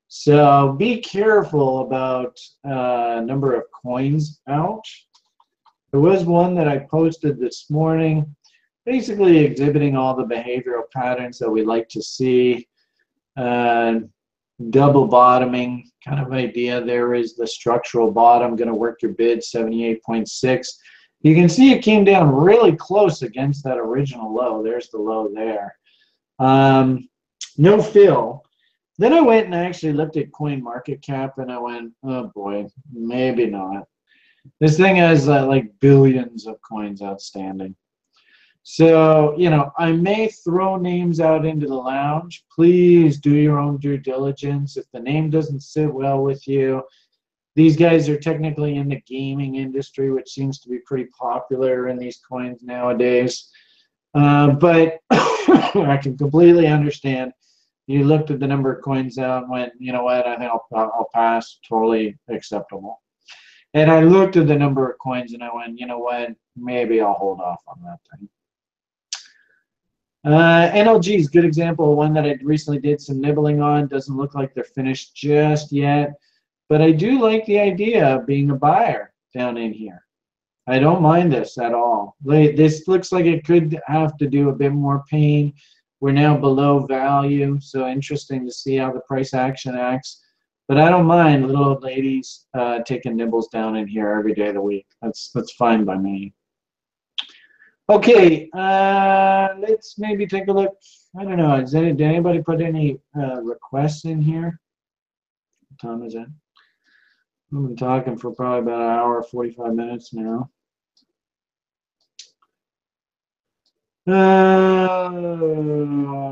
A: So be careful about number of coins out. There was one that I posted this morning, basically exhibiting all the behavioral patterns that we like to see. Double bottoming kind of idea. There is the structural bottom, going to work your bid, 78.6. You can see it came down really close against that original low. There's the low there. No fill. Then I went and I actually looked at coin market cap and I went, oh boy, maybe not. This thing has like billions of coins outstanding. So, you know, I may throw names out into the lounge. Please do your own due diligence. If the name doesn't sit well with you, these guys are technically in the gaming industry, which seems to be pretty popular in these coins nowadays. But I can completely understand. You looked at the number of coins out and went, you know what, I think I'll pass. Totally acceptable. And I looked at the number of coins and I went, you know what, maybe I'll hold off on that thing. NLG is a good example of one that I recently did some nibbling on. Doesn't look like they're finished just yet, but I do like the idea of being a buyer down in here. I don't mind this at all. This looks like it could have to do a bit more pain. We're now below value, so interesting to see how the price action acts. But I don't mind little old ladies taking nibbles down in here every day of the week. That's fine by me. Okay, let's maybe take a look. I don't know. Did anybody put any requests in here? What time is it? I've been talking for probably about an hour, 45 minutes now.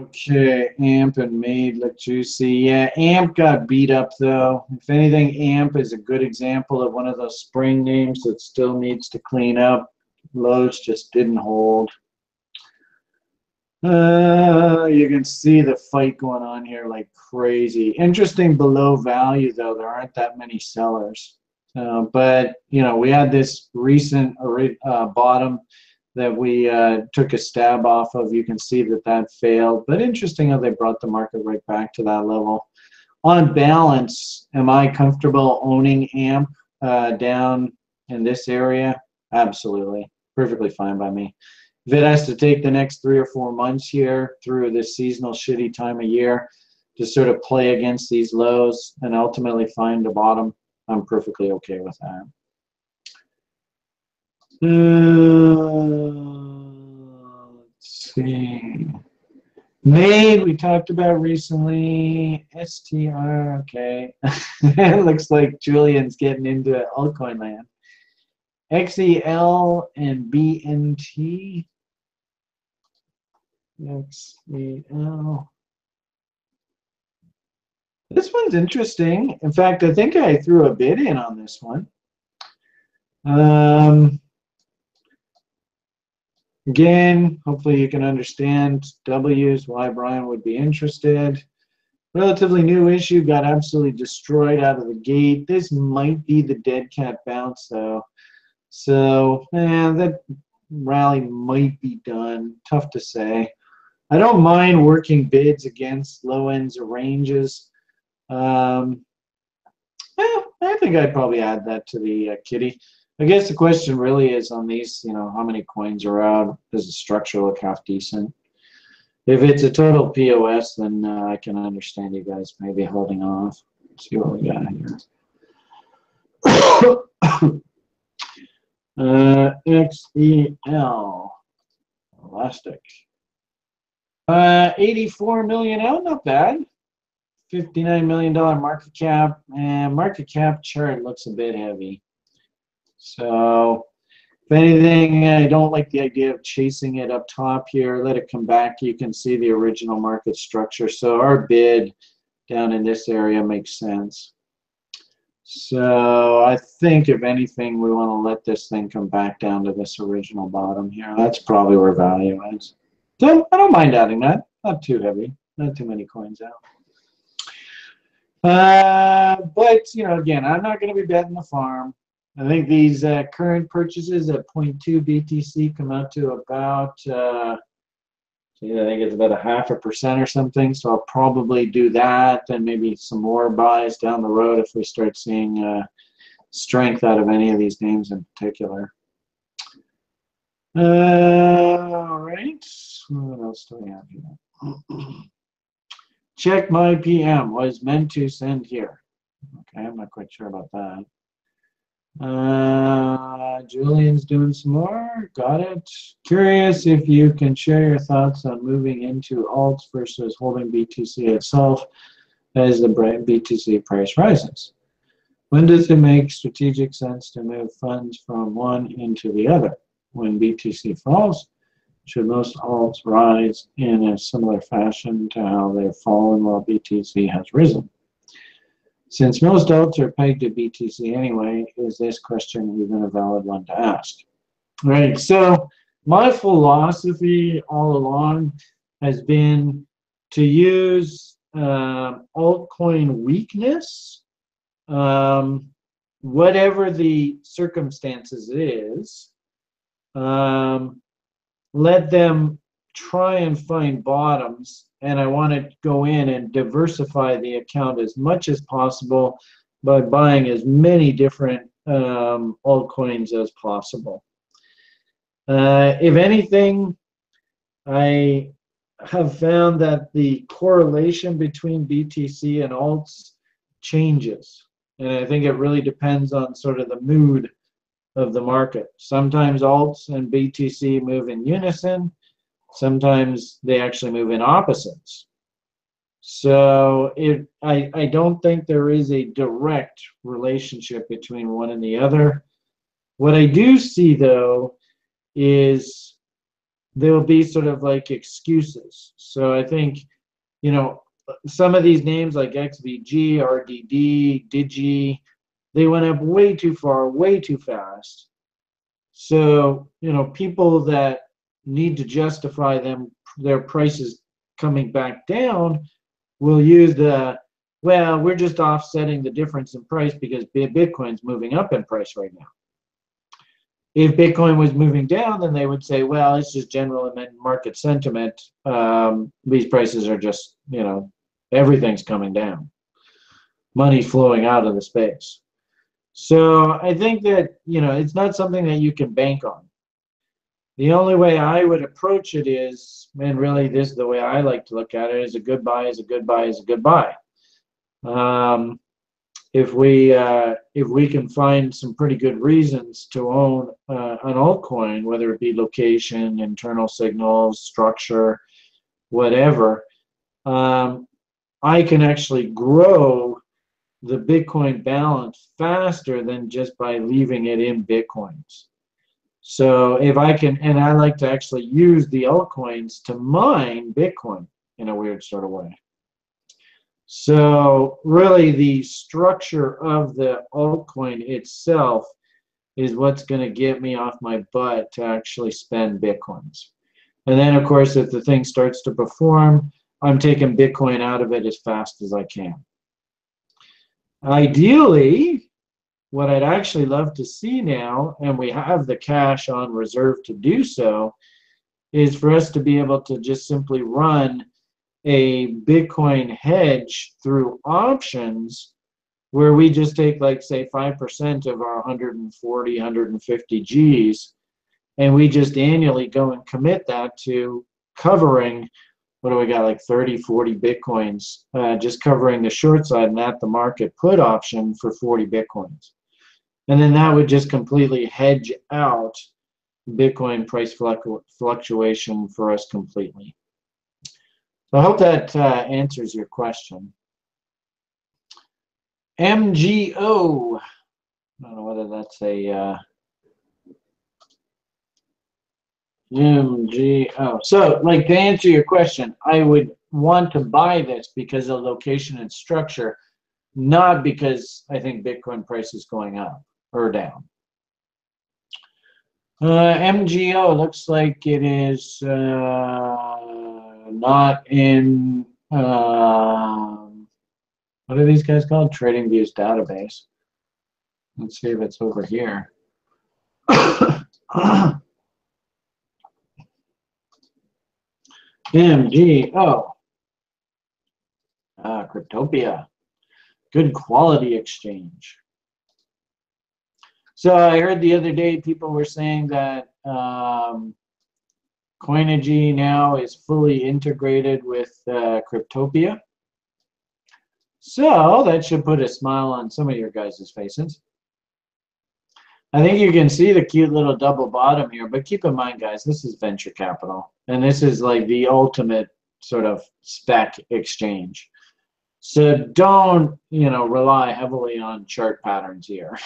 A: Okay, AMP and MAID look juicy. Yeah, AMP got beat up though. If anything, AMP is a good example of one of those spring names that still needs to clean up. Lows just didn't hold. You can see the fight going on here like crazy. Interesting below value though. There aren't that many sellers. But you know, we had this recent bottom that we took a stab off of. You can see that that failed. But interesting how they brought the market right back to that level. On balance, am I comfortable owning AMP down in this area? Absolutely. Perfectly fine by me. If it has to take the next 3 or 4 months here through this seasonal shitty time of year to sort of play against these lows and ultimately find the bottom, I'm perfectly okay with that. Let's see. MAID we talked about recently. STR, okay. It looks like Julian's getting into altcoin land. XEL and BNT. XEL. This one's interesting. In fact, I think I threw a bid in on this one. Again, hopefully you can understand W's, why Brian would be interested. Relatively new issue, got absolutely destroyed out of the gate. This might be the dead cat bounce, though. So, that rally might be done. Tough to say. I don't mind working bids against low ends or ranges. I think I'd probably add that to the kitty. I guess the question really is on these, you know, how many coins are out? Does the structure look half decent? If it's a total POS, then I can understand you guys maybe holding off. Let's see what we got here. XEL, elastic. 84 million out, not bad. $59 million market cap, and market cap chart looks a bit heavy. So, if anything, I don't like the idea of chasing it up top here. Let it come back. You can see the original market structure. So, our bid down in this area makes sense. So, I think, if anything, we want to let this thing come back down to this original bottom here. That's probably where value is. So, I don't mind adding that. Not too heavy. Not too many coins out. But, you know, again, I'm not going to be betting the farm. I think these current purchases at 0.2 BTC come out to about See, I think it's about 0.5% or something. So I'll probably do that, and maybe some more buys down the road if we start seeing strength out of any of these names in particular. All right. What else do we have here? Check my PM was meant to send here. Okay, I'm not quite sure about that. Julian's doing some more. Got it. Curious if you can share your thoughts on moving into alts versus holding BTC itself as the BTC price rises. When does it make strategic sense to move funds from one into the other? When BTC falls, should most alts rise in a similar fashion to how they've fallen while BTC has risen? Since most alts are pegged to BTC anyway, is this question even a valid one to ask? Right, so my philosophy all along has been to use altcoin weakness, whatever the circumstances is, let them try and find bottoms, and I want to go in and diversify the account as much as possible by buying as many different altcoins as possible. If anything, I have found that the correlation between BTC and alts changes, and I think it really depends on sort of the mood of the market. Sometimes alts and BTC move in unison. Sometimes they actually move in opposites. So I don't think there is a direct relationship between one and the other. What I do see, though, is there will be sort of like excuses. So I think, you know, some of these names like XVG, RDD, Digi, they went up way too far, way too fast. So, you know, people that need to justify their prices coming back down will use well, we're just offsetting the difference in price because Bitcoin's moving up in price right now. If Bitcoin was moving down, then they would say, well, it's just general market sentiment. These prices are just, you know, everything's coming down. Money's flowing out of the space. So I think that, you know, it's not something that you can bank on. The only way I would approach it is, and really this is the way I like to look at it, is a good buy is a good buy is a good buy. If we can find some pretty good reasons to own an altcoin, whether it be location, internal signals, structure, whatever, I can actually grow the Bitcoin balance faster than just by leaving it in Bitcoins. So if I can, and I like to actually use the altcoins to mine Bitcoin in a weird sort of way. So really the structure of the altcoin itself is what's going to get me off my butt to actually spend Bitcoins. And then of course, if the thing starts to perform, I'm taking Bitcoin out of it as fast as I can. Ideally, what I'd actually love to see now, and we have the cash on reserve to do so, is for us to be able to just simply run a Bitcoin hedge through options where we just take, like, say, 5% of our 140, 150 Gs, and we just annually go and commit that to covering, what do we got, like 30, 40 Bitcoins, just covering the short side and at the market put option for 40 Bitcoins. And then that would just completely hedge out Bitcoin price fluctuation for us completely. So I hope that answers your question. MGO. I don't know whether that's a MGO. So, like, to answer your question, I would want to buy this because of location and structure, not because I think Bitcoin price is going up or down. MGO looks like it is not in, what are these guys called? TradingView's database. Let's see if it's over here. MGO. Cryptopia. Good quality exchange. So I heard the other day people were saying that Coinigy now is fully integrated with Cryptopia. So that should put a smile on some of your guys' faces. I think you can see the cute little double bottom here, but keep in mind, guys, this is venture capital, and this is like the ultimate sort of spec exchange. So don't, rely heavily on chart patterns here.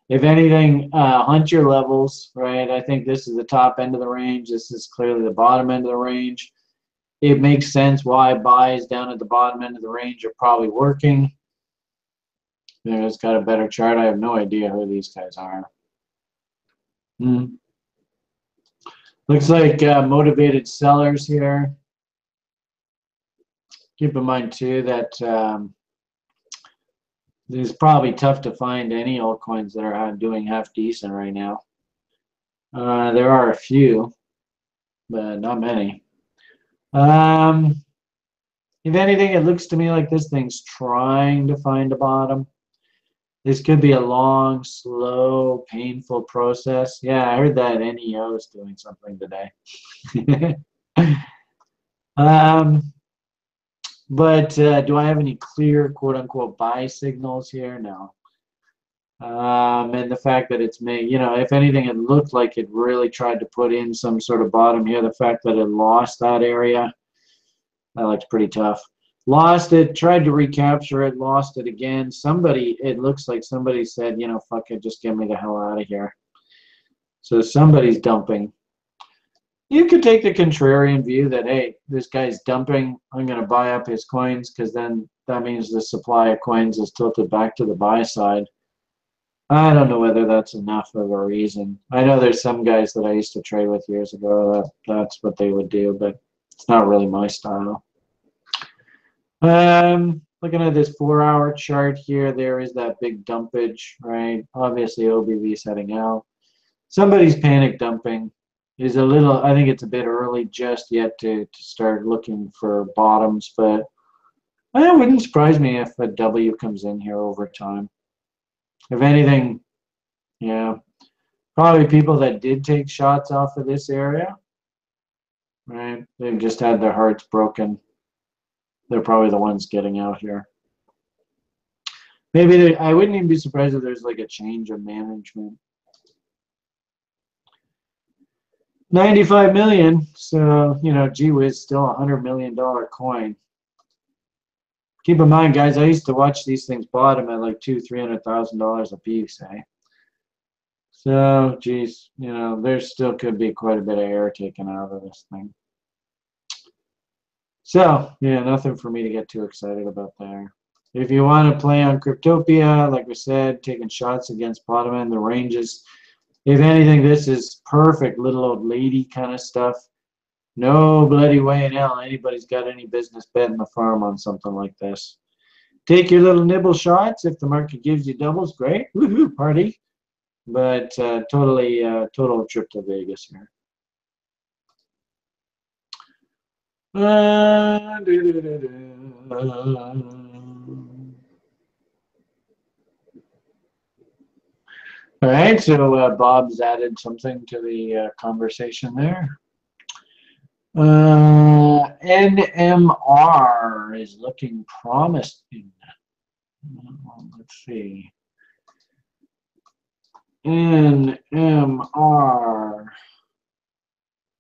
A: If anything, hunt your levels, right? I think this is the top end of the range. This is clearly the bottom end of the range. It makes sense why buys down at the bottom end of the range are probably working. It's got a better chart. I have no idea who these guys are. Looks like motivated sellers here. Keep in mind too that it's probably tough to find any altcoins that are doing half decent right now. There are a few, but not many. If anything, it looks to me like this thing's trying to find a bottom. This could be a long, slow, painful process. Yeah, I heard that NEO is doing something today. But do I have any clear, quote-unquote, buy signals here? No. And the fact that it's made, if anything, it looked like it really tried to put in some sort of bottom here. The fact that it lost that area, that looks pretty tough. Lost it, tried to recapture it, lost it again. It looks like somebody said, fuck it, just get me the hell out of here. So somebody's dumping. You could take the contrarian view that, hey, this guy's dumping. I'm going to buy up his coins because then that means the supply of coins is tilted back to the buy side. I don't know whether that's enough of a reason. I know there's some guys that I used to trade with years ago that's what they would do, but it's not really my style. Looking at this 4-hour chart here, there is that big dumpage, right? Obviously, OBV is heading out. Somebody's panic dumping. Is a little, I think it's a bit early just yet to start looking for bottoms, but it wouldn't surprise me if a W comes in here over time. If anything, yeah, probably people that did take shots off of this area, right? They've just had their hearts broken. They're probably the ones getting out here. Maybe I wouldn't even be surprised if there's like a change of management. 95 million, so gee whiz, still $100 million coin. Keep in mind, guys, I used to watch these things bottom at like $200,000-$300,000 a piece, eh? So, geez, there still could be quite a bit of air taken out of this thing. So, yeah, nothing for me to get too excited about there. If you want to play on Cryptopia, like we said, taking shots against bottom end, the ranges. If anything, this is perfect little old lady kind of stuff. No bloody way in hell anybody's got any business betting the farm on something like this. Take your little nibble shots. If the market gives you doubles, great. Woohoo, party. But total trip to Vegas here. All right, so Bob's added something to the conversation there. NMR is looking promising. Let's see. NMR.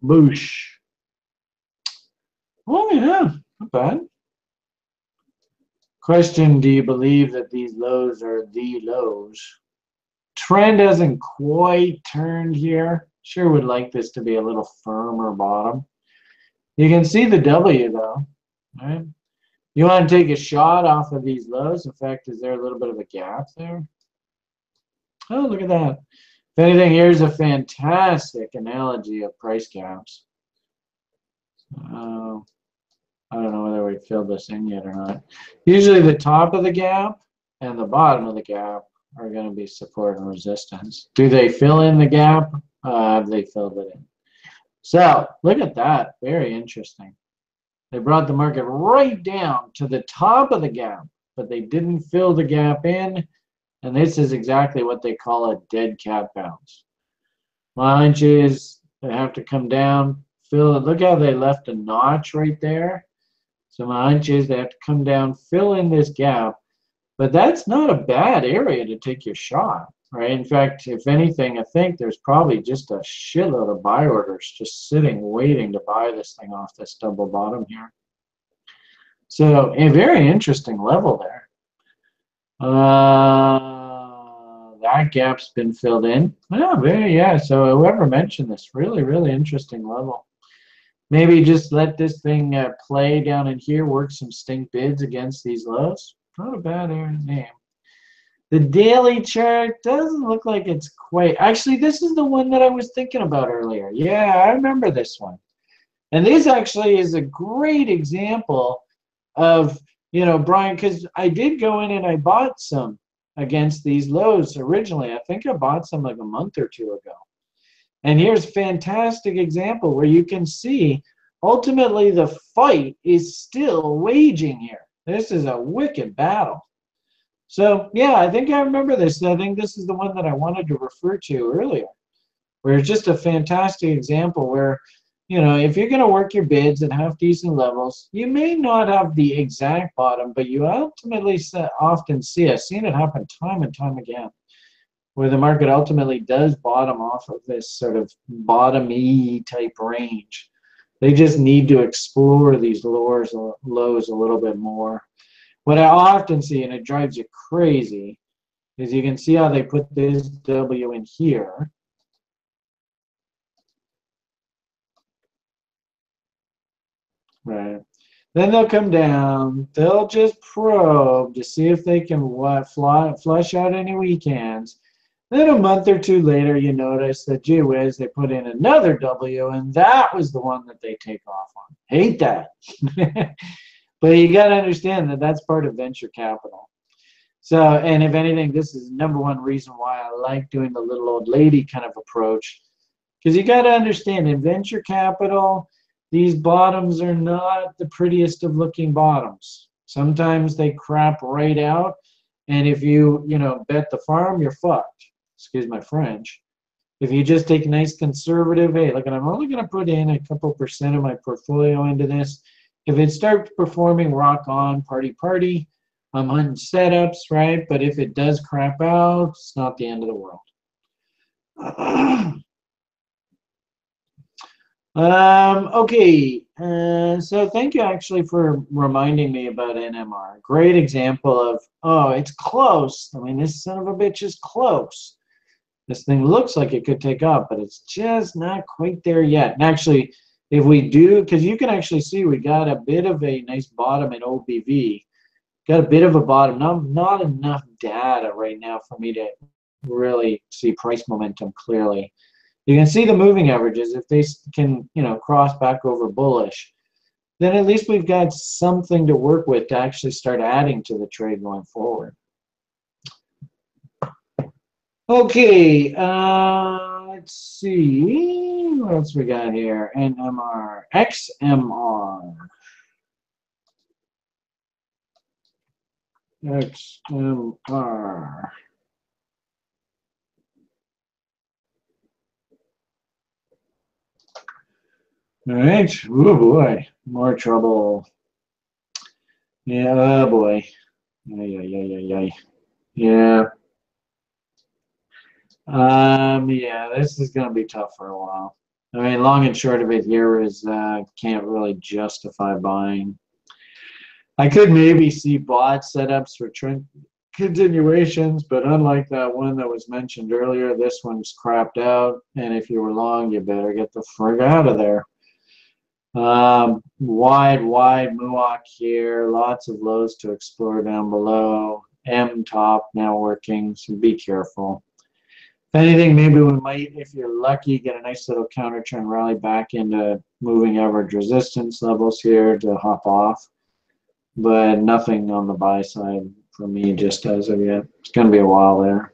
A: Boosh. Oh, yeah, not bad. Question, do you believe that these lows are the lows? Trend hasn't quite turned here. Sure would like this to be a little firmer bottom. You can see the W though, right? You want to take a shot off of these lows. In fact, is there a little bit of a gap there? Oh, look at that. If anything, here's a fantastic analogy of price gaps. I don't know whether we filled this in yet or not. Usually the top of the gap and the bottom of the gap are going to be support and resistance. Do they fill in the gap? Have they filled it in? So look at that. Very interesting. They brought the market right down to the top of the gap, but they didn't fill the gap in. And this is exactly what they call a dead cat bounce. My hunch is they have to come down, fill it. Look how they left a notch right there. So my hunch is they have to come down, fill in this gap. But that's not a bad area to take your shot, right? In fact, if anything, I think there's probably just a shitload of buy orders just sitting, waiting to buy this thing off this double bottom here. So a very interesting level there. That gap's been filled in. Yeah. So whoever mentioned this, really, really interesting level. Maybe just let this thing play down in here, work some stink bids against these lows. Not a bad name. The daily chart doesn't look like it's quite. Actually, this is the one that I was thinking about earlier. Yeah, I remember this one. And this actually is a great example of, Brian, because I did go in and I bought some against these lows originally. I think I bought some like a month or two ago. And here's a fantastic example where you can see ultimately the fight is still waging here. This is a wicked battle. So, yeah, I think I remember this. I think this is the one that I wanted to refer to earlier, where it's just a fantastic example where, if you're going to work your bids and have decent levels, you may not have the exact bottom, but you ultimately often see, I've seen it happen time and time again, where the market ultimately does bottom off of this sort of bottom-y type range. They just need to explore these lows a little bit more. What I often see, and it drives you crazy, is you can see how they put this W in here. Right. Then they'll come down. They'll just probe to see if they can flush out any weekends. Then a month or two later, you notice that, gee whiz, they put in another W, and that was the one that they take off on. Hate that. But you got to understand that that's part of venture capital. So, and if anything, this is number one reason why I like doing the little old lady kind of approach. Because you got to understand, in venture capital, these bottoms are not the prettiest of looking bottoms. Sometimes they crap right out. And if you bet the farm, you're fucked. Excuse my French. If you just take a nice conservative, hey, look, I'm only going to put in a couple percent of my portfolio into this. If it starts performing rock on, party, I'm hunting setups, right? But if it does crap out, it's not the end of the world. Okay, so thank you actually for reminding me about NMR. Great example of, oh, it's close. I mean, this son of a bitch is close. This thing looks like it could take off, but it's just not quite there yet. And actually, if we do, because you can actually see we got a bit of a nice bottom in OBV. Got a bit of a bottom, not enough data right now for me to really see price momentum clearly. You can see the moving averages. If they can, cross back over bullish, then at least we've got something to work with to actually start adding to the trade going forward. Okay, let's see what else we got here. NMR, XMR. XMR. All right. Oh boy, more trouble. Yeah, oh boy. Yeah. Yeah, this is going to be tough for a while. I mean, long and short of it here is can't really justify buying. I could maybe see bot setups for trend continuations, but unlike that one that was mentioned earlier, this one's crapped out. And if you were long, you better get the frig out of there. Wide MUOC here. Lots of lows to explore down below. M top now working, so be careful. If anything, maybe we might, if you're lucky, get a nice little counter trend rally back into moving average resistance levels here to hop off. But nothing on the buy side for me just as of yet. It's going to be a while there.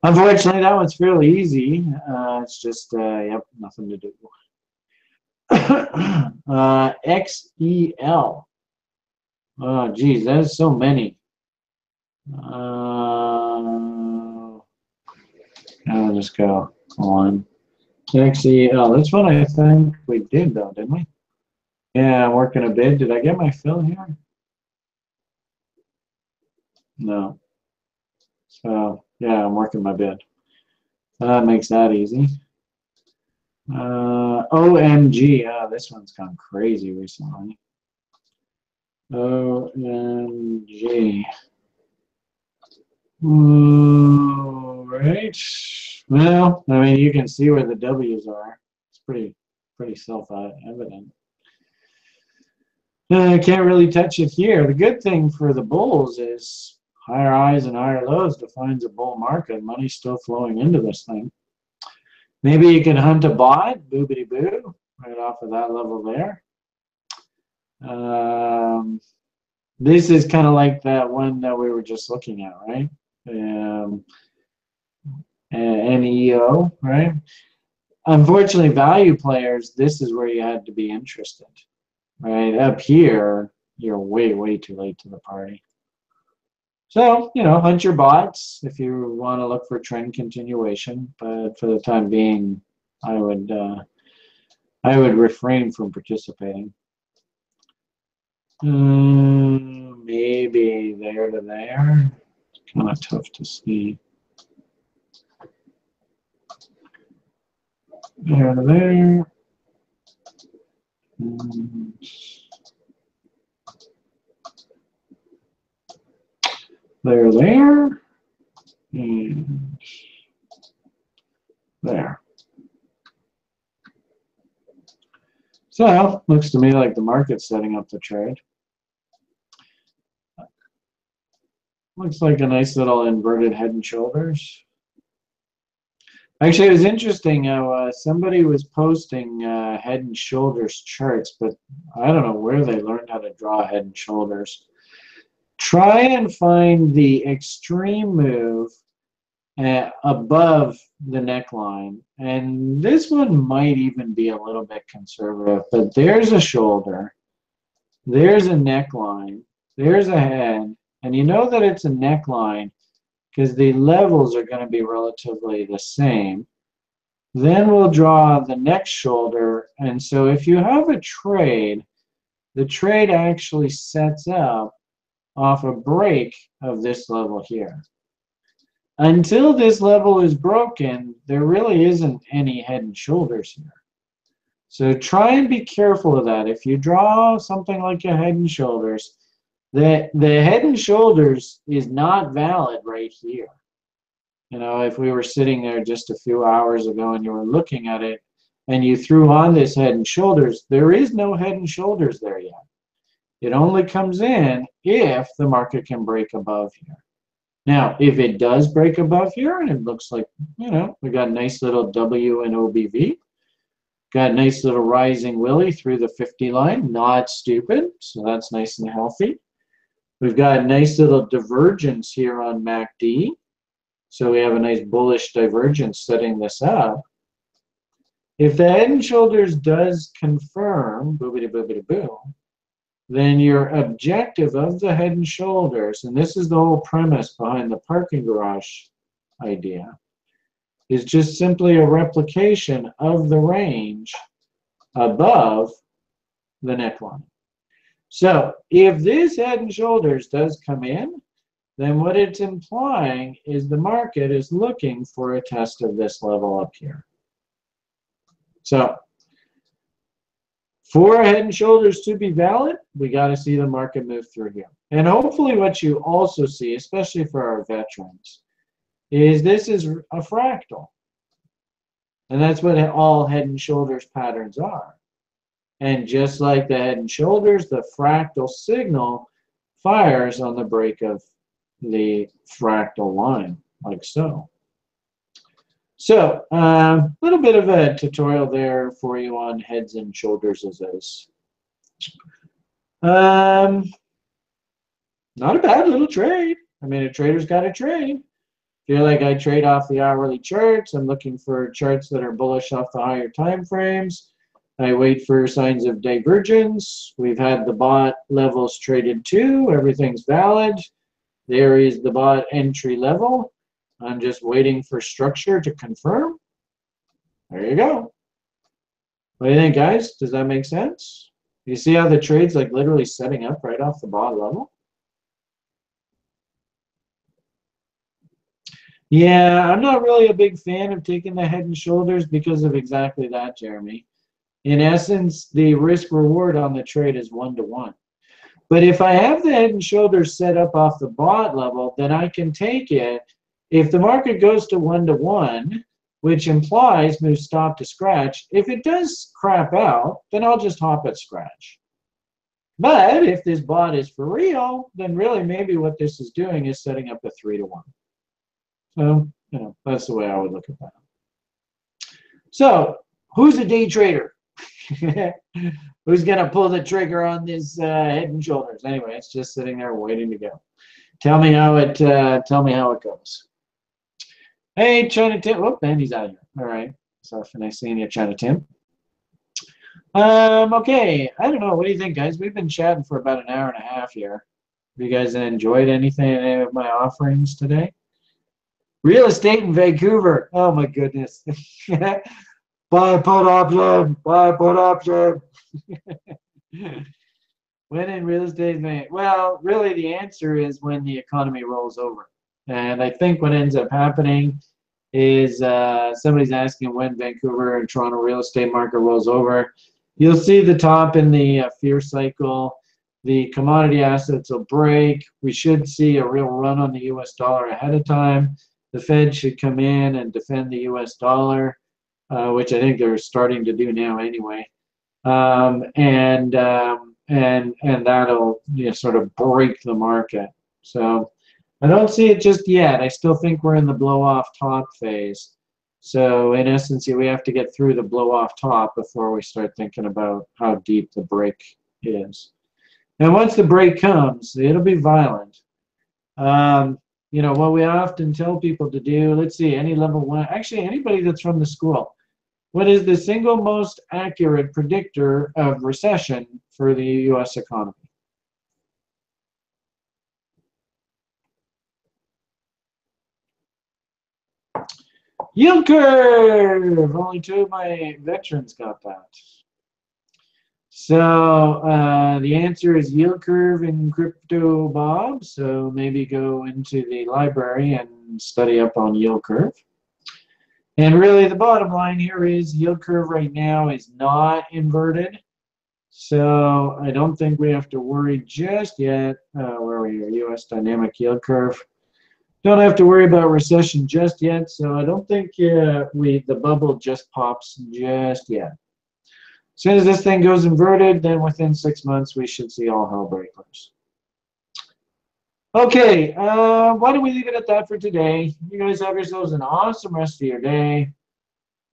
A: Unfortunately, that one's fairly easy. It's just, yep, nothing to do. XEL. Oh, geez, there's so many. I'll just go on. XEL. This one I think we did, though, didn't we? Yeah, I'm working a bid. Did I get my fill here? No. So, yeah, I'm working my bid. That makes that easy. OMG. This one's gone crazy recently. OMG. All right. Well, I mean, you can see where the W's are. It's pretty self-evident. I can't really touch it here. The good thing for the bulls is higher highs and higher lows defines a bull market. Money's still flowing into this thing. Maybe you can hunt a bot, boobity boo, right off of that level there. This is kind of like that one that we were just looking at, right? NEO, right? Unfortunately, value players, this is where you had to be interested, right? Up here, you're way, way too late to the party. So, you know, hunt your bots if you want to look for trend continuation, but for the time being, I would refrain from participating. Maybe there to there. It's kind of tough to see. There to there. There, there. And there. So, looks to me like the market's setting up the trade. Looks like a nice little inverted head and shoulders. Actually, it was interesting how somebody was posting head and shoulders charts, but I don't know where they learned how to draw head and shoulders. Try and find the extreme move above the neckline. And this one might even be a little bit conservative, but there's a shoulder, there's a neckline, there's a head, and you know that it's a neckline because the levels are going to be relatively the same. Then we'll draw the next shoulder, and so if you have a trade, the trade actually sets up off a break of this level here. Until this level is broken, there really isn't any head and shoulders here. So try and be careful of that. If you draw something like a head and shoulders, the head and shoulders is not valid right here. You know, if we were sitting there just a few hours ago and you were looking at it and you threw on this head and shoulders, there is no head and shoulders there yet. It only comes in if the market can break above here. Now, if it does break above here and it looks like, you know, we got a nice little W and OBV, got a nice little rising willy through the 50 line, not stupid, so that's nice and healthy. We've got a nice little divergence here on MACD, so we have a nice bullish divergence setting this up. If the head and shoulders does confirm, boobity boobity boo, then your objective of the head and shoulders, and this is the whole premise behind the parking garage idea, is just simply a replication of the range above the neckline. So if this head and shoulders does come in, then what it's implying is the market is looking for a test of this level up here. So for head and shoulders to be valid, we got to see the market move through here. And hopefully what you also see, especially for our veterans, is this is a fractal. And that's what all head and shoulders patterns are. And just like the head and shoulders, the fractal signal fires on the break of the fractal line, like so. So, a little bit of a tutorial there for you on heads and shoulders as is. Not a bad little trade. I mean, a trader's got to trade. Feel like I trade off the hourly charts. I'm looking for charts that are bullish off the higher time frames. I wait for signs of divergence. We've had the bot levels traded to. Everything's valid. There is the bot entry level. I'm just waiting for structure to confirm. There you go. What do you think, guys? Does that make sense? You see how the trade's like literally setting up right off the bot level? Yeah, I'm not really a big fan of taking the head and shoulders because of exactly that, Jeremy. In essence, the risk reward on the trade is 1-to-1. But if I have the head and shoulders set up off the bot level, then I can take it. If the market goes to 1-to-1, which implies move stop to scratch, if it does crap out, then I'll just hop at scratch. But if this bot is for real, then really maybe what this is doing is setting up a 3-to-1. So, that's the way I would look at that. So, who's a day trader? Who's going to pull the trigger on this head and shoulders? Anyway, it's just sitting there waiting to go. Tell me how it goes. Hey, China Tim. Whoop, and he's out of here. All right. So, nice seeing you, China Tim. Okay. I don't know. What do you think, guys? We've been chatting for about an hour and a half here. Have you guys enjoyed any of my offerings today? Real estate in Vancouver. Oh my goodness. Buy put option. Buy put option. When in real estate, well, really the answer is when the economy rolls over. And I think what ends up happening is somebody's asking when Vancouver and Toronto real estate market rolls over. You'll see the top in the fear cycle. The commodity assets will break. We should see a real run on the US dollar ahead of time. The Fed should come in and defend the U.S. dollar, which I think they're starting to do now anyway, and that'll sort of break the market. So I don't see it just yet. I still think we're in the blow-off top phase. So in essence, we have to get through the blow-off top before we start thinking about how deep the break is. And once the break comes, it'll be violent. What we often tell people to do, let's see, any level one, actually anybody that's from the school, what is the single most accurate predictor of recession for the U.S. economy? Yield curve! Only 2 of my veterans got that. So the answer is yield curve in Crypto Bob. So maybe go into the library and study up on yield curve. And really the bottom line here is yield curve right now is not inverted. So I don't think we have to worry just yet. Where are we here? U.S. dynamic yield curve. Don't have to worry about recession just yet. So I don't think the bubble just pops just yet. As soon as this thing goes inverted, then within 6 months, we should see all hell break loose. Okay, why don't we leave it at that for today? You guys have yourselves an awesome rest of your day.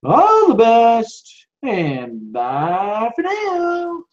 A: All the best, and bye for now.